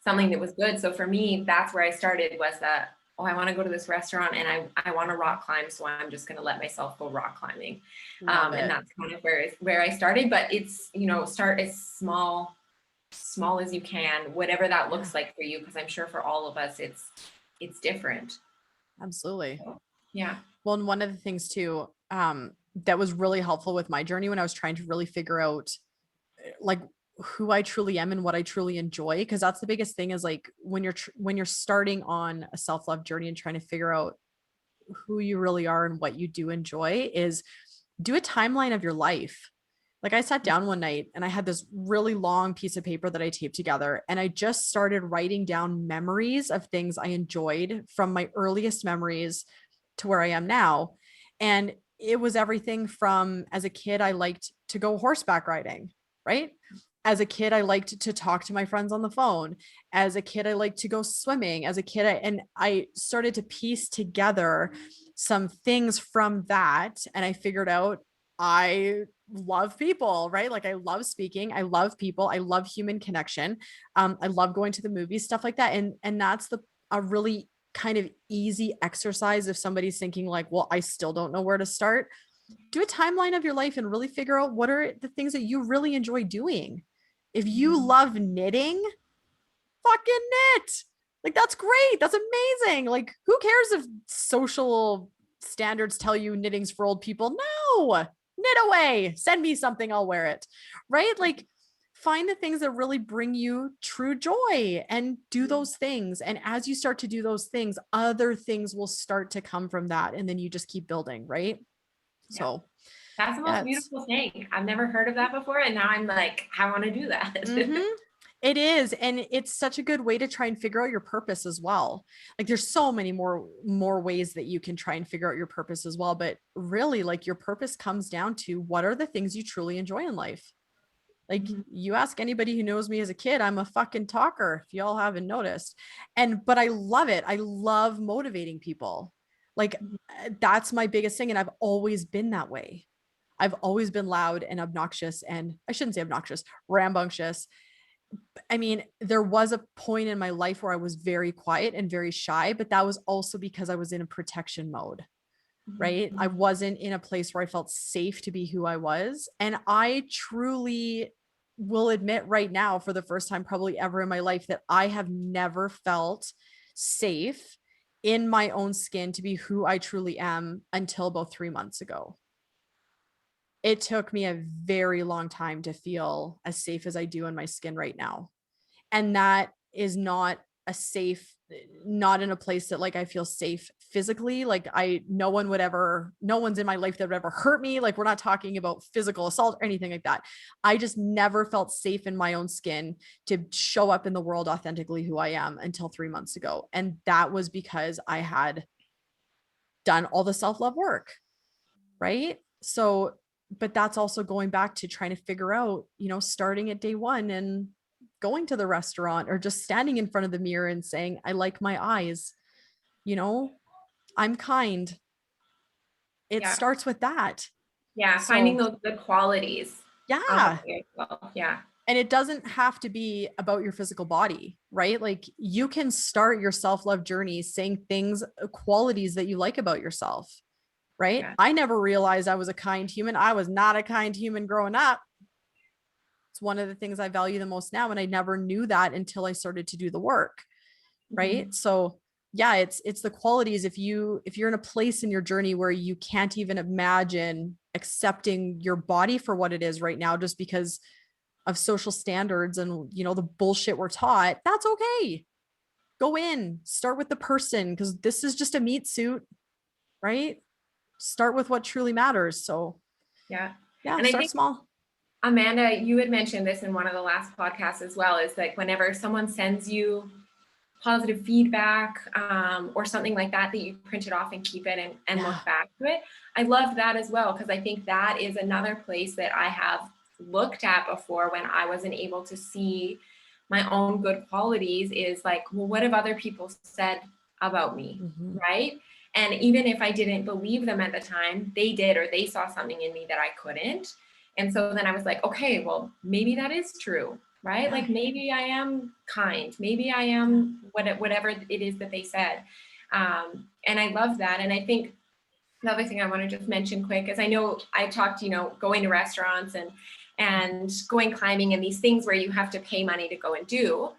something that was good. So for me, that's where I started, was that, oh, I want to go to this restaurant and I want to rock climb. So I'm just going to let myself go rock climbing. And that's kind of where I started. But it's, start as small as you can, whatever that looks like for you. Because I'm sure for all of us, it's different.
Absolutely.
So, yeah.
Well, and one of the things too, that was really helpful with my journey when I was trying to really figure out like who I truly am and what I truly enjoy. Cause that's the biggest thing, is like when you're starting on a self-love journey and trying to figure out who you really are and what you do enjoy, is do a timeline of your life. Like, I sat down one night and I had this really long piece of paper that I taped together, and I just started writing down memories of things I enjoyed from my earliest memories to where I am now. And it was everything from, as a kid, I liked to go horseback riding, right? As a kid, I liked to talk to my friends on the phone. As a kid, I liked to go swimming. As a kid, and I started to piece together some things from that. And I figured out I love people, right? Like, I love speaking. I love people. I love human connection. I love going to the movies, stuff like that. And that's a really kind of easy exercise if somebody's thinking like, well, I still don't know where to start. Do a timeline of your life and really figure out what are the things that you really enjoy doing. If you love knitting, fucking knit. Like, that's great. That's amazing. Like, who cares if social standards tell you knitting's for old people? No, knit away. Send me something, I'll wear it. Right? Like, find the things that really bring you true joy and do those things. And as you start to do those things, other things will start to come from that. And then you just keep building, right?
Yeah.
So
that's the most beautiful thing. I've never heard of that before. And now I'm like, I want to do that.
It is. And it's such a good way to try and figure out your purpose as well. Like, there's so many more ways that you can try and figure out your purpose as well. But really, like, your purpose comes down to, what are the things you truly enjoy in life? Like, you ask anybody who knows me as a kid, I'm a fucking talker, if y'all haven't noticed. But I love it. I love motivating people. Like, that's my biggest thing. And I've always been that way. I've always been loud and obnoxious, and I shouldn't say obnoxious, rambunctious. I mean, there was a point in my life where I was very quiet and very shy, but that was also because I was in a protection mode, right? I wasn't in a place where I felt safe to be who I was. And I truly will admit right now, for the first time probably ever in my life, that I have never felt safe in my own skin to be who I truly am until about 3 months ago. It took me a very long time to feel as safe as I do in my skin right now. And that is not not in a place that, like, I feel safe physically. Like, no one's in my life that would ever hurt me. Like, we're not talking about physical assault or anything like that. I just never felt safe in my own skin to show up in the world authentically who I am until 3 months ago. And that was because I had done all the self-love work. Right. So, but that's also going back to trying to figure out, starting at day one and going to the restaurant, or just standing in front of the mirror and saying, I like my eyes, I'm kind. It starts with that.
Yeah.
So,
finding those good qualities.
Yeah.
Well, yeah.
And it doesn't have to be about your physical body, right? Like, you can start your self-love journey saying things, qualities that you like about yourself. Right?
Yeah.
I never realized I was a kind human. I was not a kind human growing up. It's one of the things I value the most now. And I never knew that until I started to do the work. Right. So yeah, it's the qualities. If you're in a place in your journey where you can't even imagine accepting your body for what it is right now, just because of social standards and, the bullshit we're taught, that's okay. Go in, start with the person, because this is just a meat suit. Right. start with what truly matters. So
Yeah.
yeah,
And I
start
think,
small.
Amanda, you had mentioned this in one of the last podcasts as well, is like whenever someone sends you positive feedback or something like that, that you print it off and keep it and
Yeah.
look back to it. I love that as well, because I think that is another place that I have looked at before when I wasn't able to see my own good qualities, is like, well, what have other people said about me, right? And even if I didn't believe them at the time, they did, or they saw something in me that I couldn't. And so then I was like, okay, well, maybe that is true, right?
Yeah.
Like maybe I am kind, maybe I am whatever it is that they said. And I love that. And I think another thing I want to just mention quick is, I know I talked, going to restaurants and going climbing and these things where you have to pay money to go and do.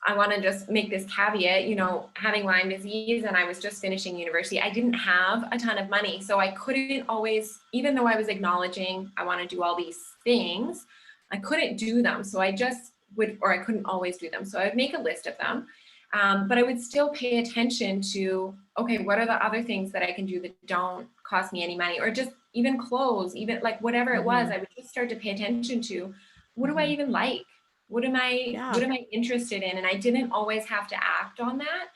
I want to just make this caveat, having Lyme disease, and I was just finishing university, I didn't have a ton of money. So I couldn't always, even though I was acknowledging I want to do all these things, I couldn't do them. So I just would, or I couldn't always do them. So I would make a list of them. But I would still pay attention to, okay, what are the other things that I can do that don't cost me any money, or just even clothes, even like whatever it was, I would just start to pay attention to, what do I even like? What am I interested in? And I didn't always have to act on that,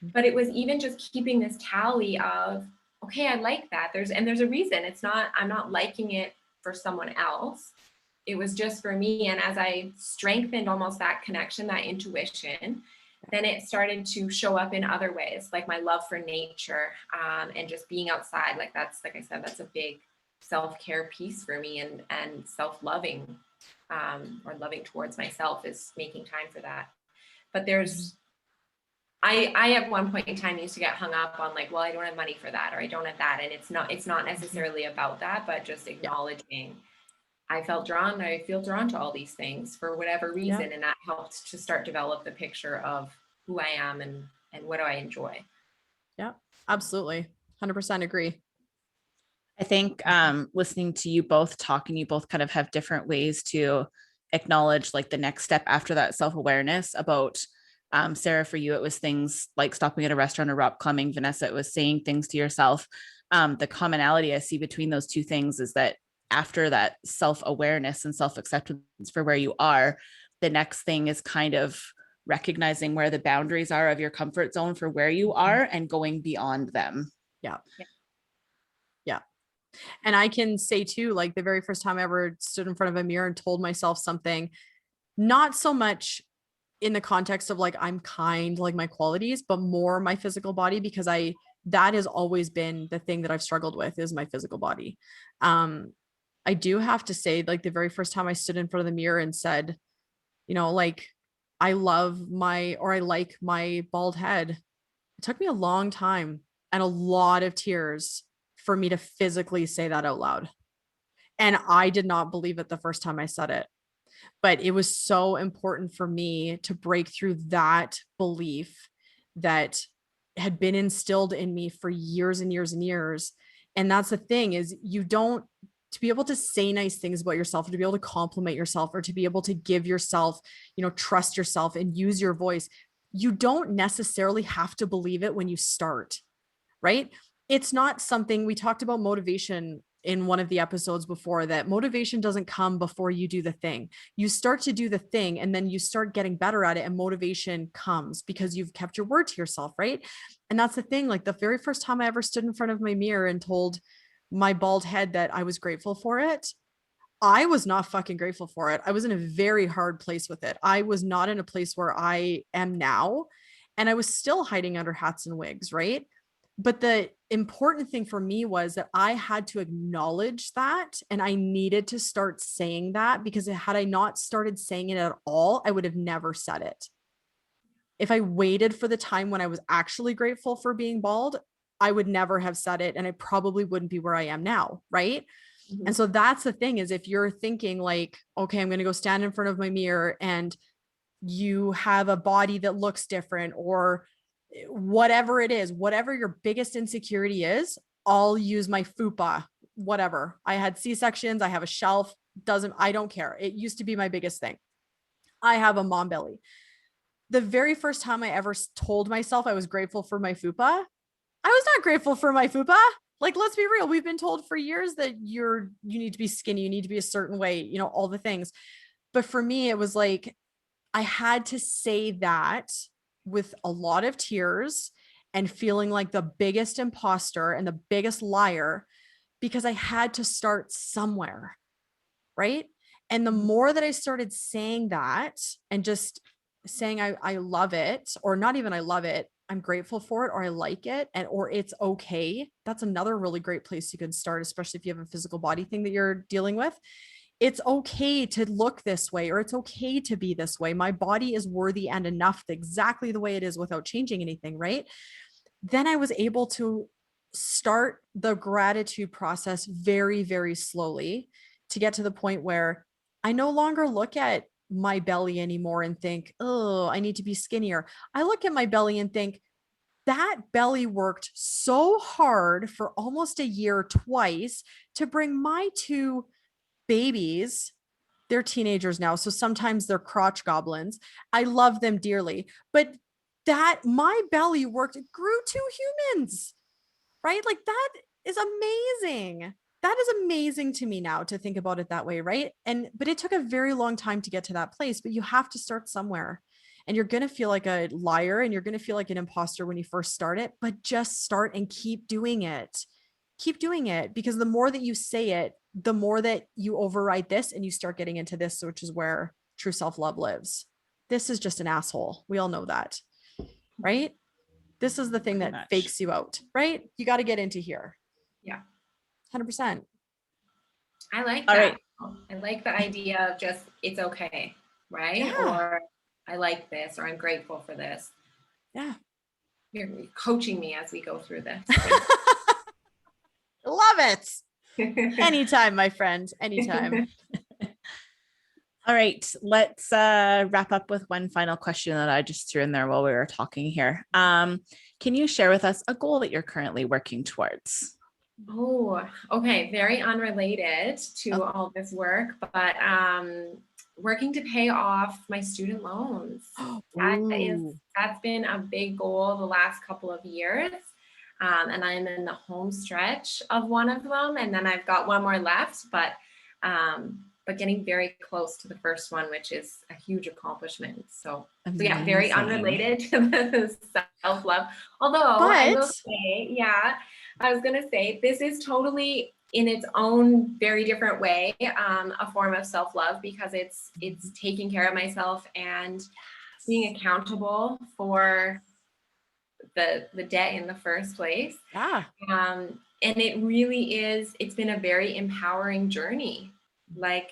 but it was even just keeping this tally of, okay, I like that. There's a reason. I'm not liking it for someone else. It was just for me. And as I strengthened almost that connection, that intuition, then it started to show up in other ways, like my love for nature, and just being outside. Like that's, like I said, that's a big self-care piece for me, and self-loving, or loving towards myself, is making time for that. But I at one point in time used to get hung up on like, well, I don't have money for that, or I don't have that. And it's not necessarily about that, but just acknowledging I feel drawn to all these things for whatever reason. And that helped to start develop the picture of who I am and what do I enjoy.
Yeah, absolutely. 100% agree.
I think listening to you both talk, and you both kind of have different ways to acknowledge like the next step after that self-awareness. About Sarah, for you, it was things like stopping at a restaurant or rock climbing. Vanessa, it was saying things to yourself. The commonality I see between those two things is that after that self-awareness and self-acceptance for where you are, the next thing is kind of recognizing where the boundaries are of your comfort zone for where you are and going beyond them.
Yeah. And I can say too, like the very first time I ever stood in front of a mirror and told myself something, not so much in the context of like, I'm kind, like my qualities, but more my physical body, because that has always been the thing that I've struggled with, is my physical body. I do have to say, like the very first time I stood in front of the mirror and said, like, I like my bald head. It took me a long time and a lot of tears for me to physically say that out loud. And I did not believe it the first time I said it, but it was so important for me to break through that belief that had been instilled in me for years and years and years. And that's the thing, is to be able to say nice things about yourself, or to be able to compliment yourself, or to be able to give yourself, trust yourself and use your voice, you don't necessarily have to believe it when you start, right? It's not something, we talked about motivation in one of the episodes before, that motivation doesn't come before you do the thing. You start to do the thing and then you start getting better at it, and motivation comes because you've kept your word to yourself, right? And that's the thing, like the very first time I ever stood in front of my mirror and told my bald head that I was grateful for it, I was not fucking grateful for it. I was in a very hard place with it. I was not in a place where I am now. And I was still hiding under hats and wigs, right? But the important thing for me was that I had to acknowledge that, and I needed to start saying that, because had I not started saying it at all, I would have never said it. If I waited for the time when I was actually grateful for being bald, I would never have said it, and I probably wouldn't be where I am now, right? And so that's the thing, is if you're thinking like, okay, I'm going to go stand in front of my mirror, and you have a body that looks different, or whatever it is, whatever your biggest insecurity is, I'll use my fupa, whatever. I had C-sections, I have a shelf, I don't care. It used to be my biggest thing. I have a mom belly. The very first time I ever told myself I was grateful for my fupa, I was not grateful for my fupa. Like, let's be real. We've been told for years that you need to be skinny, you need to be a certain way, you know, all the things. But for me, it was like, I had to say that with a lot of tears and feeling like the biggest imposter and the biggest liar, because I had to start somewhere. Right. And the more that I started saying that and just saying, I love it, or not even I love it, I'm grateful for it, or I like it, and or it's okay. That's another really great place you can start, especially if you have a physical body thing that you're dealing with. It's okay to look this way, or it's okay to be this way. My body is worthy and enough exactly the way it is without changing anything. Right. Then I was able to start the gratitude process very, very slowly to get to the point where I no longer look at my belly anymore and think, oh, I need to be skinnier. I look at my belly and think, that belly worked so hard for almost a year twice to bring my two babies. They're teenagers now, so sometimes they're crotch goblins. I love them dearly, but that my belly worked, it grew two humans, right? Like, that is amazing. That is amazing to me now to think about it that way, right? But it took a very long time to get to that place, but you have to start somewhere. And you're going to feel like a liar and you're going to feel like an imposter when you first start it, but just start and keep doing it. Keep doing it, because the more that you say it, the more that you override this and you start getting into this, which is where true self-love lives. This is just an asshole. We all know that, right? This is the thing
Pretty
that
much.
fakes you out, right? You got to get into here.
Yeah.
100%.
I like
All
that.
right.
I like the idea of just, it's okay, right?
Yeah.
Or I like this, or I'm grateful for this.
Yeah.
You're coaching me as we go through this.
Love it. Anytime, my friend. Anytime.
All right, let's wrap up with one final question that I just threw in there while we were talking here. Can you share with us a goal that you're currently working towards?
Oh, okay. Very unrelated to all this work, but working to pay off my student loans. That's been a big goal the last couple of years. And I'm in the home stretch of one of them, and then I've got one more left, but getting very close to the first one, which is a huge accomplishment. So yeah, very unrelated to the self-love. Although I will say, I was going to say, this is totally in its own very different way, a form of self-love, because it's taking care of myself and being accountable for the debt in the first place.
Yeah.
And it really is, it's been a very empowering journey, like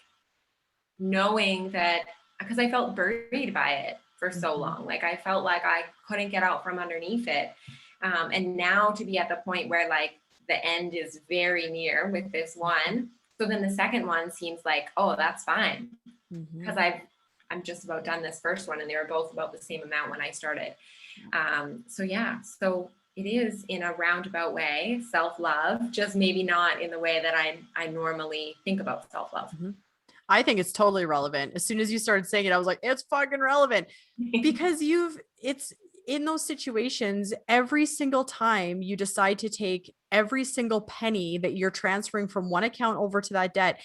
knowing that, because I felt buried by it for so long. Like, I felt like I couldn't get out from underneath it. And now to be at the point where like the end is very near with this one. So then the second one seems like, oh, that's fine. Because I'm just about done this first one, and they were both about the same amount when I started. So it is, in a roundabout way, self-love, just maybe not in the way that I normally think about self-love.
I think it's totally relevant. As soon as you started saying it, I was like, it's fucking relevant, because it's in those situations, every single time you decide to take every single penny that you're transferring from one account over to that debt,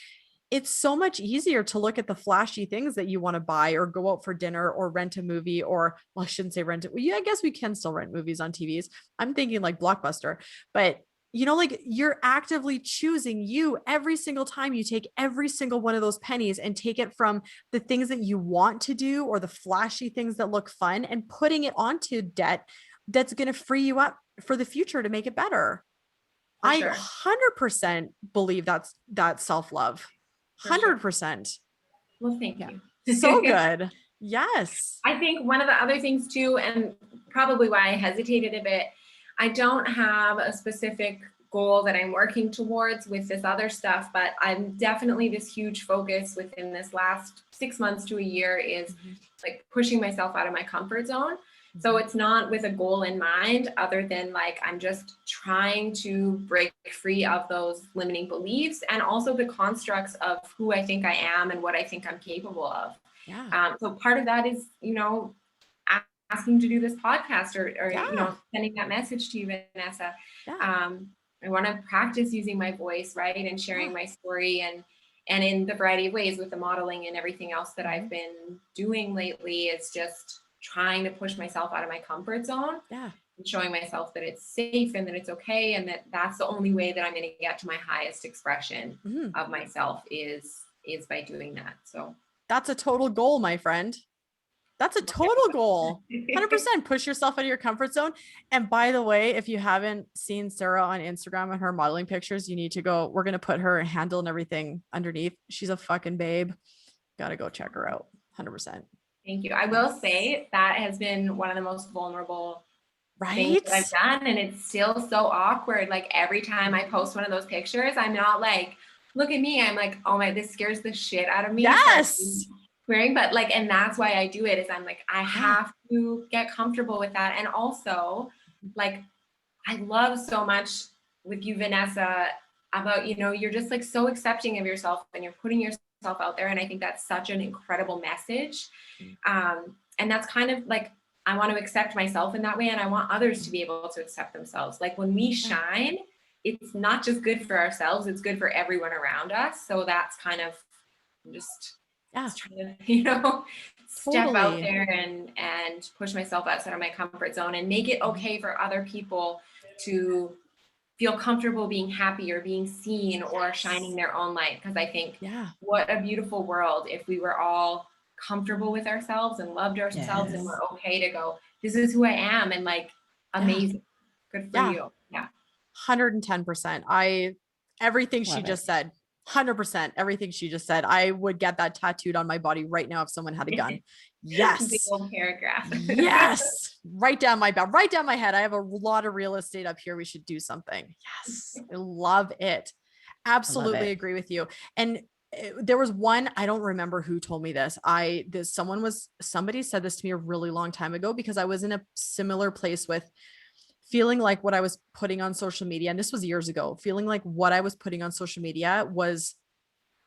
it's so much easier to look at the flashy things that you want to buy, or go out for dinner, or rent a movie, or, well, I shouldn't say rent it. Well, yeah, I guess we can still rent movies on TVs. I'm thinking like Blockbuster, but you know, like, you're actively choosing you every single time you take every single one of those pennies and take it from the things that you want to do, or the flashy things that look fun, and putting it onto debt that's going to free you up for the future to make it better. I 100% believe that's self-love. 100%.
Well, thank you.
So good. Yes.
I think one of the other things too, and probably why I hesitated a bit, I don't have a specific goal that I'm working towards with this other stuff, but I'm definitely, this huge focus within this last 6 months to a year is like pushing myself out of my comfort zone. So it's not with a goal in mind, other than like, I'm just trying to break free of those limiting beliefs, and also the constructs of who I think I am and what I think I'm capable of.
Yeah.
So part of that is, you know, asking to do this podcast, or you know, sending that message to you, Vanessa. I want to practice using my voice, right? And sharing my story and in the variety of ways with the modeling and everything else that I've been doing lately, it's just trying to push myself out of my comfort zone.
Yeah.
And showing myself that it's safe and that it's okay. And that that's the only way that I'm going to get to my highest expression of myself is by doing that. So
that's a total goal, my friend. That's a total goal. 100% push yourself out of your comfort zone. And by the way, if you haven't seen Sara on Instagram and her modeling pictures, you need to go. We're going to put her handle and everything underneath. She's a fucking babe. Got to go check her out. 100%.
Thank you. I will say that has been one of the most vulnerable
right
things that I've done. And it's still so awkward. Like every time I post one of those pictures, I'm not like, look at me. I'm like, oh my, this scares the shit out of me.
Yes.
Wearing, but like, and that's why I do it is I'm like, I have to get comfortable with that. And also like, I love so much with you, Vanessa, about, you know, you're just like so accepting of yourself and you're putting yourself out there. And I think that's such an incredible message. And that's kind of like, I want to accept myself in that way. And I want others to be able to accept themselves. Like when we shine, it's not just good for ourselves, it's good for everyone around us. So that's kind of just trying to, you know, step out there and push myself outside of my comfort zone and make it okay for other people to feel comfortable being happy or being seen or shining their own light. Because I think what a beautiful world if we were all comfortable with ourselves and loved ourselves and we're okay to go, this is who I am, and like amazing. Good for you.
110%. Everything she just said, 100%, everything she just said, I would get that tattooed on my body right now if someone had a gun. Yes.
Big old paragraph.
Yes. Right down my back, right down my head. I have a lot of real estate up here. We should do something. Yes. I love it. Absolutely agree with you. And there was one, I don't remember who told me this. Somebody said this to me a really long time ago because I was in a similar place with feeling like what I was putting on social media. And this was years ago, feeling like what I was putting on social media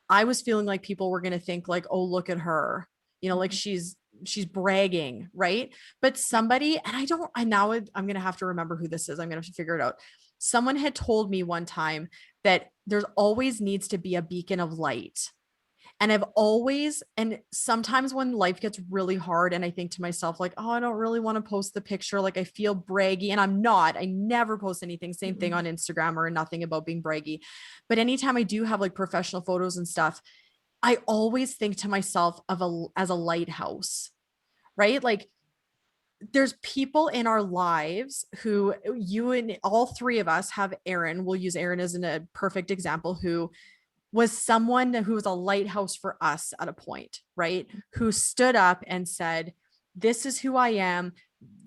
I was feeling like people were going to think like, oh, look at her, you know, like she's bragging. Right. But somebody, and I'm going to have to remember who this is. I'm going to have to figure it out. Someone had told me one time that there's always needs to be a beacon of light. And and sometimes when life gets really hard and I think to myself, like, oh, I don't really want to post the picture. Like I feel braggy, and I never post anything, same thing on Instagram or nothing about being braggy. But anytime I do have like professional photos and stuff, I always think to myself as a lighthouse, right? Like there's people in our lives who you and all three of us have Aaron. We'll use Aaron as a perfect example, who was someone who was a lighthouse for us at a point, right? Who stood up and said, this is who I am.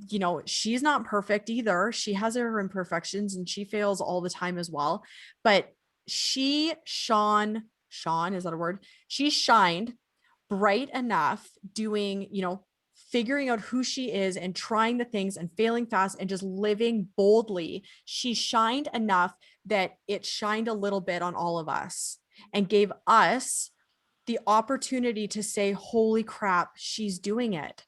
You know, she's not perfect either. She has her imperfections and she fails all the time as well. But she shone, is that a word? She shined bright enough doing, you know, figuring out who she is and trying the things and failing fast and just living boldly. She shined enough that it shined a little bit on all of us and gave us the opportunity to say, holy crap, she's doing it.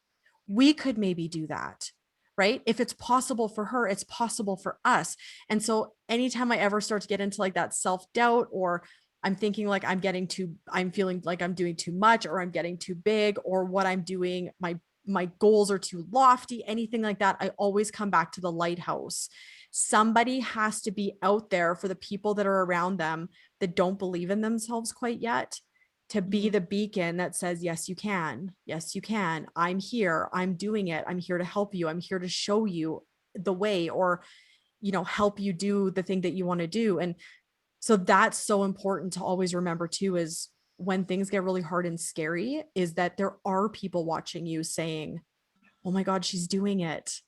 We could maybe do that, right? If it's possible for her, it's possible for us. And so anytime I ever start to get into like that self-doubt, or I'm thinking like I'm feeling like I'm doing too much, or I'm getting too big, or what I'm doing, my goals are too lofty, anything like that, I always come back to the lighthouse. Somebody has to be out there for the people that are around them that don't believe in themselves quite yet, to be the beacon that says, yes, you can. Yes, you can. I'm here. I'm doing it. I'm here to help you. I'm here to show you the way, or, you know, help you do the thing that you want to do. And so that's so important to always remember too, is when things get really hard and scary, is that there are people watching you saying, oh my God, she's doing it,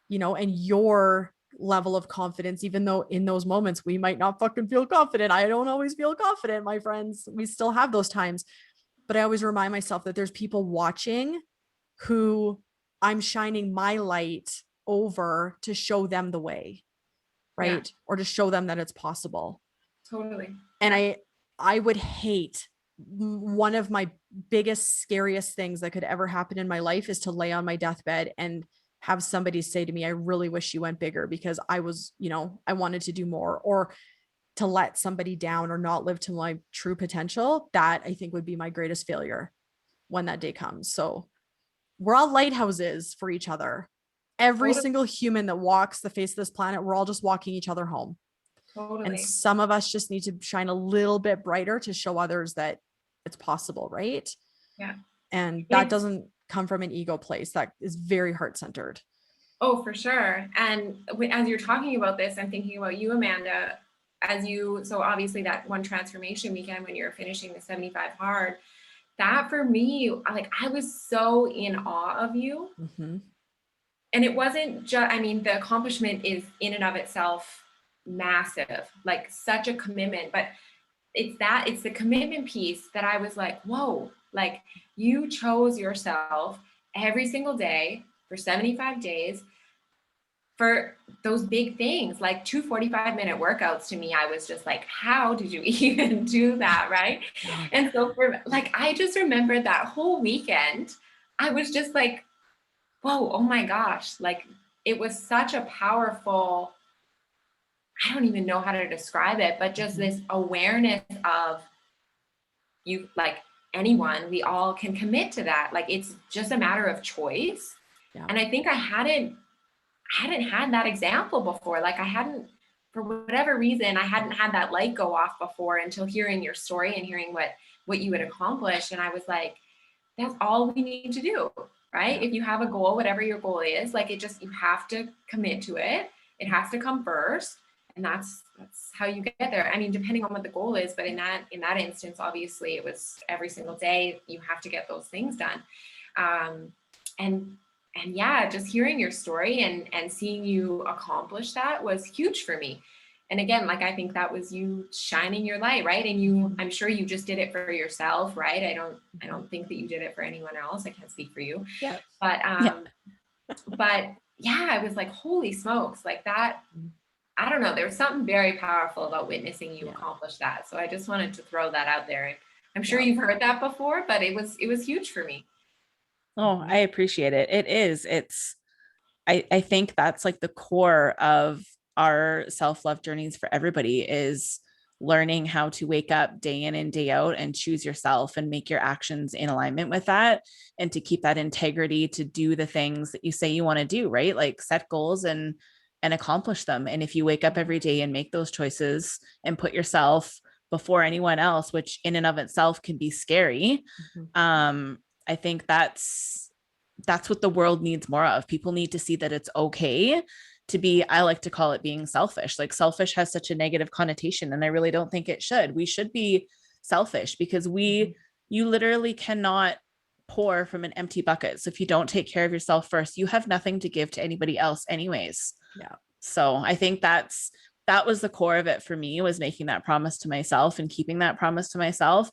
you know, and your level of confidence, even though in those moments we might not fucking feel confident. I don't always feel confident, my friends. We still have those times, but I always remind myself that there's people watching who I'm shining my light over to show them the way, right? Or to show them that it's possible.
Totally.
And I would hate, one of my biggest, scariest things that could ever happen in my life is to lay on my deathbed and have somebody say to me, I really wish you went bigger because I was, I wanted to do more, or to let somebody down or not live to my true potential, that I think would be my greatest failure when that day comes. So we're all lighthouses for each other. Every single human that walks the face of this planet, we're all just walking each other home. And some of us just need to shine a little bit brighter to show others that it's possible, right?
Yeah.
And that doesn't come from an ego place. That is very heart-centered.
Oh, for sure. And as you're talking about this, I'm thinking about you, Amanda, so obviously that one transformation weekend when you're finishing the 75 hard, that for me, like, I was so in awe of you.
Mm-hmm.
And it wasn't just, I mean, the accomplishment is in and of itself massive, like such a commitment, but it's the commitment piece that I was like, whoa, like you chose yourself every single day for 75 days for those big things, like 2 45-minute workouts. To me, I was just like, how did you even do that? Right. And so I just remembered that whole weekend, I was just like, whoa, oh my gosh. Like it was such a powerful, I don't even know how to describe it, but just this awareness of you, like anyone, we all can commit to that. Like it's just a matter of choice. Yeah. And I think I hadn't had that example before. Like I hadn't, for whatever reason, I hadn't had that light go off before until hearing your story and hearing what you had accomplished. And I was like, that's all we need to do, right? Yeah. If you have a goal, whatever your goal is, like you have to commit to it. It has to come first. And that's how you get there. I mean, depending on what the goal is, but in that instance, obviously it was every single day you have to get those things done. And yeah, just hearing your story and seeing you accomplish that was huge for me. And again, like, I think that was you shining your light, right? And I'm sure you just did it for yourself, right? I don't think that you did it for anyone else. I can't speak for you.
Yeah.
But yeah, I was like, holy smokes, like that. I don't know. There was something very powerful about witnessing you accomplish that. So I just wanted to throw that out there. I'm sure you've heard that before, but it was huge for me.
Oh, I appreciate it. It is. I think that's like the core of our self-love journeys for everybody, is learning how to wake up day in and day out and choose yourself and make your actions in alignment with that, and to keep that integrity to do the things that you say you want to do, right? Like set goals and accomplish them. And if you wake up every day and make those choices and put yourself before anyone else, which in and of itself can be scary, I think that's what the world needs more of. People need to see that it's okay to be, I like to call it being selfish. Like selfish has such a negative connotation, and I really don't think it should. We should be selfish because you literally cannot pour from an empty bucket. So if you don't take care of yourself first, you have nothing to give to anybody else anyways. Yeah. So I think that was the core of it for me, was making that promise to myself and keeping that promise to myself,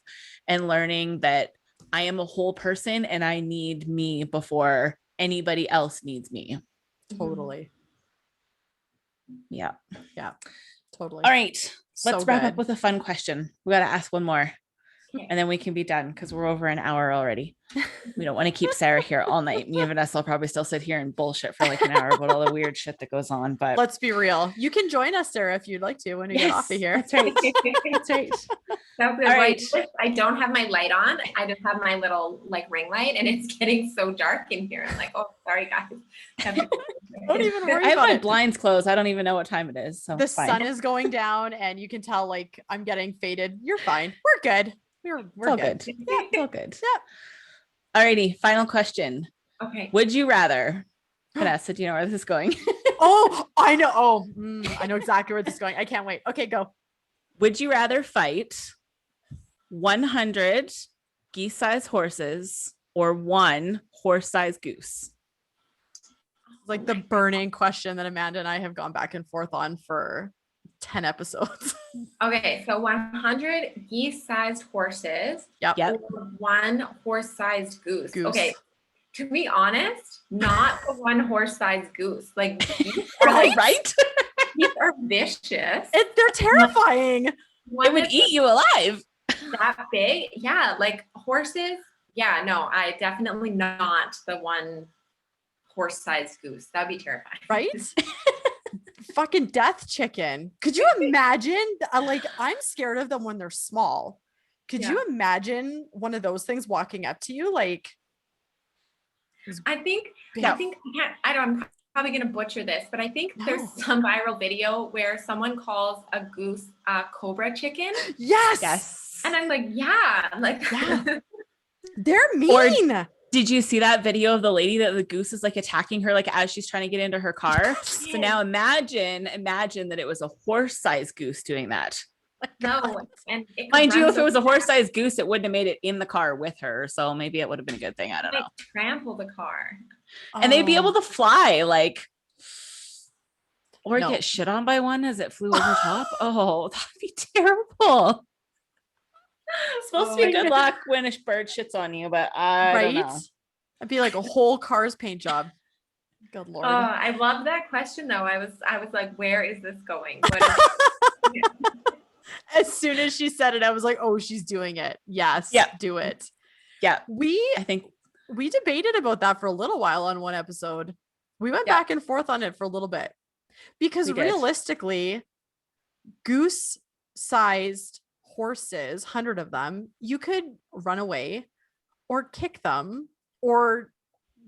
and learning that I am a whole person and I need me before anybody else needs me.
Totally.
Yeah.
Yeah. Totally.
All right. Let's wrap up with a fun question. We got to ask one more. And then we can be done because we're over an hour already. We don't want to keep Sara here all night. Me and Vanessa will probably still sit here and bullshit for like an hour about all the weird shit that goes on. But
let's be real. You can join us, Sara, if you'd like to when we get off of here.
That's right. That's right.
All right. I don't have my light on. I just have my little like ring light, and it's getting so dark in here. I'm like, oh, sorry guys.
Don't even worry.
I have my blinds closed. I don't even know what time it is. So
the sun is going down, and you can tell like I'm getting faded. You're fine. We're good. We're
all good. Yeah, it's all good. Yeah. Alrighty, final question.
Okay.
Would you rather, Vanessa, do you know where this is going?
Oh, I know. Oh, I know exactly where this is going. I can't wait. Okay, go.
Would you rather fight 100 geese-sized horses or 1 horse-sized goose?
Like the burning question that Amanda and I have gone back and forth on for 10 episodes.
Okay, so 100 geese-sized horses.
Yep.
Or 1 horse-sized goose. Okay, to be honest, not the 1 horse-sized goose. Like geese are
right?
Geese are vicious.
They're terrifying.
They would eat you alive.
That big, yeah. Like horses, yeah. No, I definitely not the 1 horse-sized goose. That'd be terrifying.
Right? Fucking death chicken. Could you imagine? Like, I'm scared of them when they're small. Could you imagine one of those things walking up to you? Like,
I think, I'm probably going to butcher this, but I think there's some viral video where someone calls a goose a cobra chicken.
Yes.
And I'm like, yeah.
They're mean.
Or did you see that video of the lady that the goose is like attacking her, like as she's trying to get into her car? So now imagine that it was a horse-sized goose doing that.
No, and
mind you, if it was a horse-sized goose, it wouldn't have made it in the car with her. So maybe it would have been a good thing. I don't know.
Trample the car,
and they'd be able to fly, like, or get shit on by one as it flew over top. Oh, that'd be terrible. It's supposed to be good luck when a bird shits on you, but I don't know.
It'd be like a whole car's paint job. Good Lord.
I love that question though. I was like, where is this going?
As soon as she said it, I was like, oh, she's doing it. Yes. Yeah. Do it.
Yeah.
I think we debated about that for a little while on one episode. We went back and forth on it for a little bit because realistically, goose-sized horses, 100 of them, you could run away or kick them or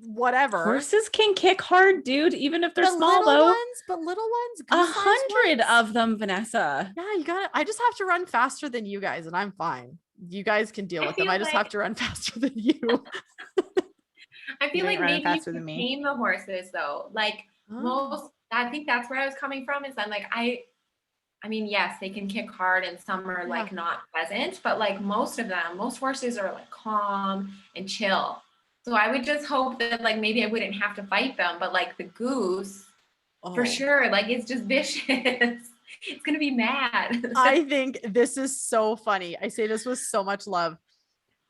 whatever.
Horses can kick hard, dude, even if they're small though.
Little ones,
100 of them, Vanessa.
Yeah, I just have to run faster than you guys and I'm fine. You guys can deal with them. I just have to run faster than you.
I feel like maybe you can tame the horses though. Like I think that's where I was coming from, is I'm like, I mean, yes, they can kick hard and some are like not pleasant, but like most horses are like calm and chill. So I would just hope that like maybe I wouldn't have to fight them, but like the goose, for sure, like it's just vicious. It's gonna be mad.
I think this is so funny. I say this with so much love.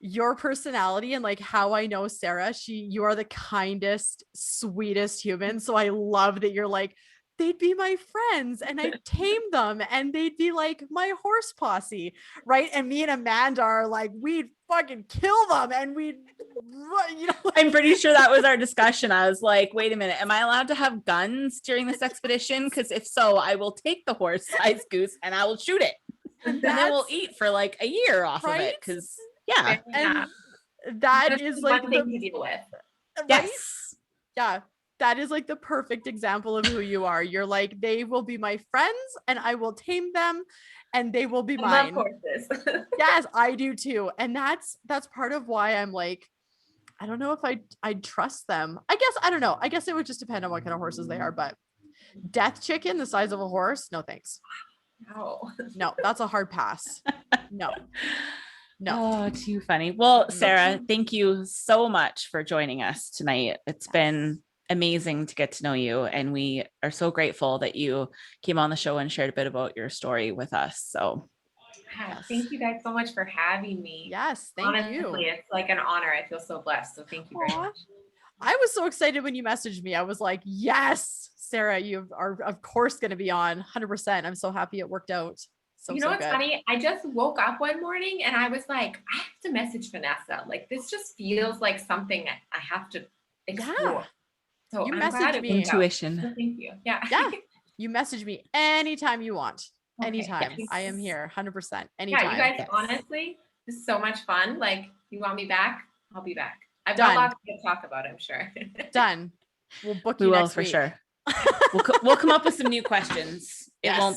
Your personality and like how I know Sara, you are the kindest, sweetest human. So I love that you're like, they'd be my friends and I'd tame them and they'd be like my horse posse, right? And me and Amanda are like, we'd fucking kill them and we'd, you know.
I'm pretty sure that was our discussion. I was like, wait a minute, am I allowed to have guns during this expedition? Because if so, I will take the horse-sized goose and I will shoot it. And then we'll eat for like a year off of it. Because
and that is like
one thing to deal with.
Right?
Yes.
Yeah. That is like the perfect example of who you are. You're like, they will be my friends and I will tame them and they will be mine.
I love horses.
Yes, I do too. And that's part of why I'm like, I don't know if I'd trust them. I guess, I don't know. I guess it would just depend on what kind of horses they are, but death chicken the size of a horse, no thanks. No, that's a hard pass. No.
Oh, too funny. Well, Sara, thank you so much for joining us tonight. It's been amazing to get to know you, and we are so grateful that you came on the show and shared a bit about your story with us. So
thank you guys so much for having me.
Yes, thank you.
It's like an honor. I feel so blessed. So thank you very much.
I was so excited when you messaged me. I was like, yes, Sara, you are of course going to be on 100%. I'm so happy it worked out.
You know what's funny? I just woke up one morning and I was like, I have to message Vanessa. Like, this just feels like something I have to explore.
Yeah.
So
you message me.
Intuition.
So thank you. Yeah.
You message me anytime you want.
Okay.
Anytime. Yes. I am here 100%. Anytime.
Yeah, you guys, honestly, this is so much fun. Like, you want me back? I'll be back. I've
Done.
got lots to talk about, I'm sure.
Done. We'll book you next week.
For sure. We'll come up with some new questions. It won't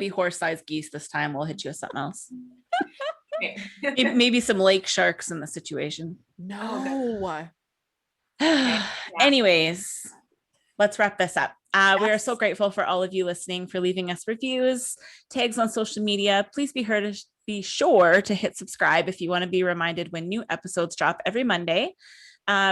be horse-sized geese this time. We'll hit you with something else. Maybe some lake sharks in the situation.
No.
Anyways, let's wrap this up. We are so grateful for all of you listening, for leaving us reviews, tags on social media. Please be sure to hit subscribe if you want to be reminded when new episodes drop every Monday.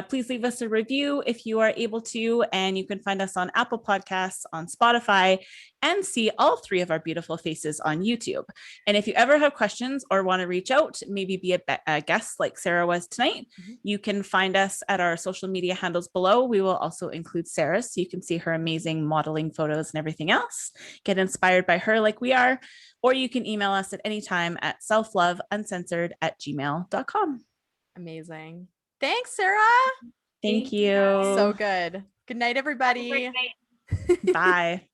Please leave us a review if you are able to, and you can find us on Apple Podcasts, on Spotify, and see all three of our beautiful faces on YouTube. And if you ever have questions or want to reach out, maybe be a guest like Sara was tonight, you can find us at our social media handles below. We will also include Sara, so you can see her amazing modeling photos and everything else. Get inspired by her like we are, or you can email us at any time at selfloveuncensored@gmail.com.
Amazing. Thanks, Sara.
Thank
you,
you.
guys.
So good. Good night,
Have a great
everybody.
night.
Bye.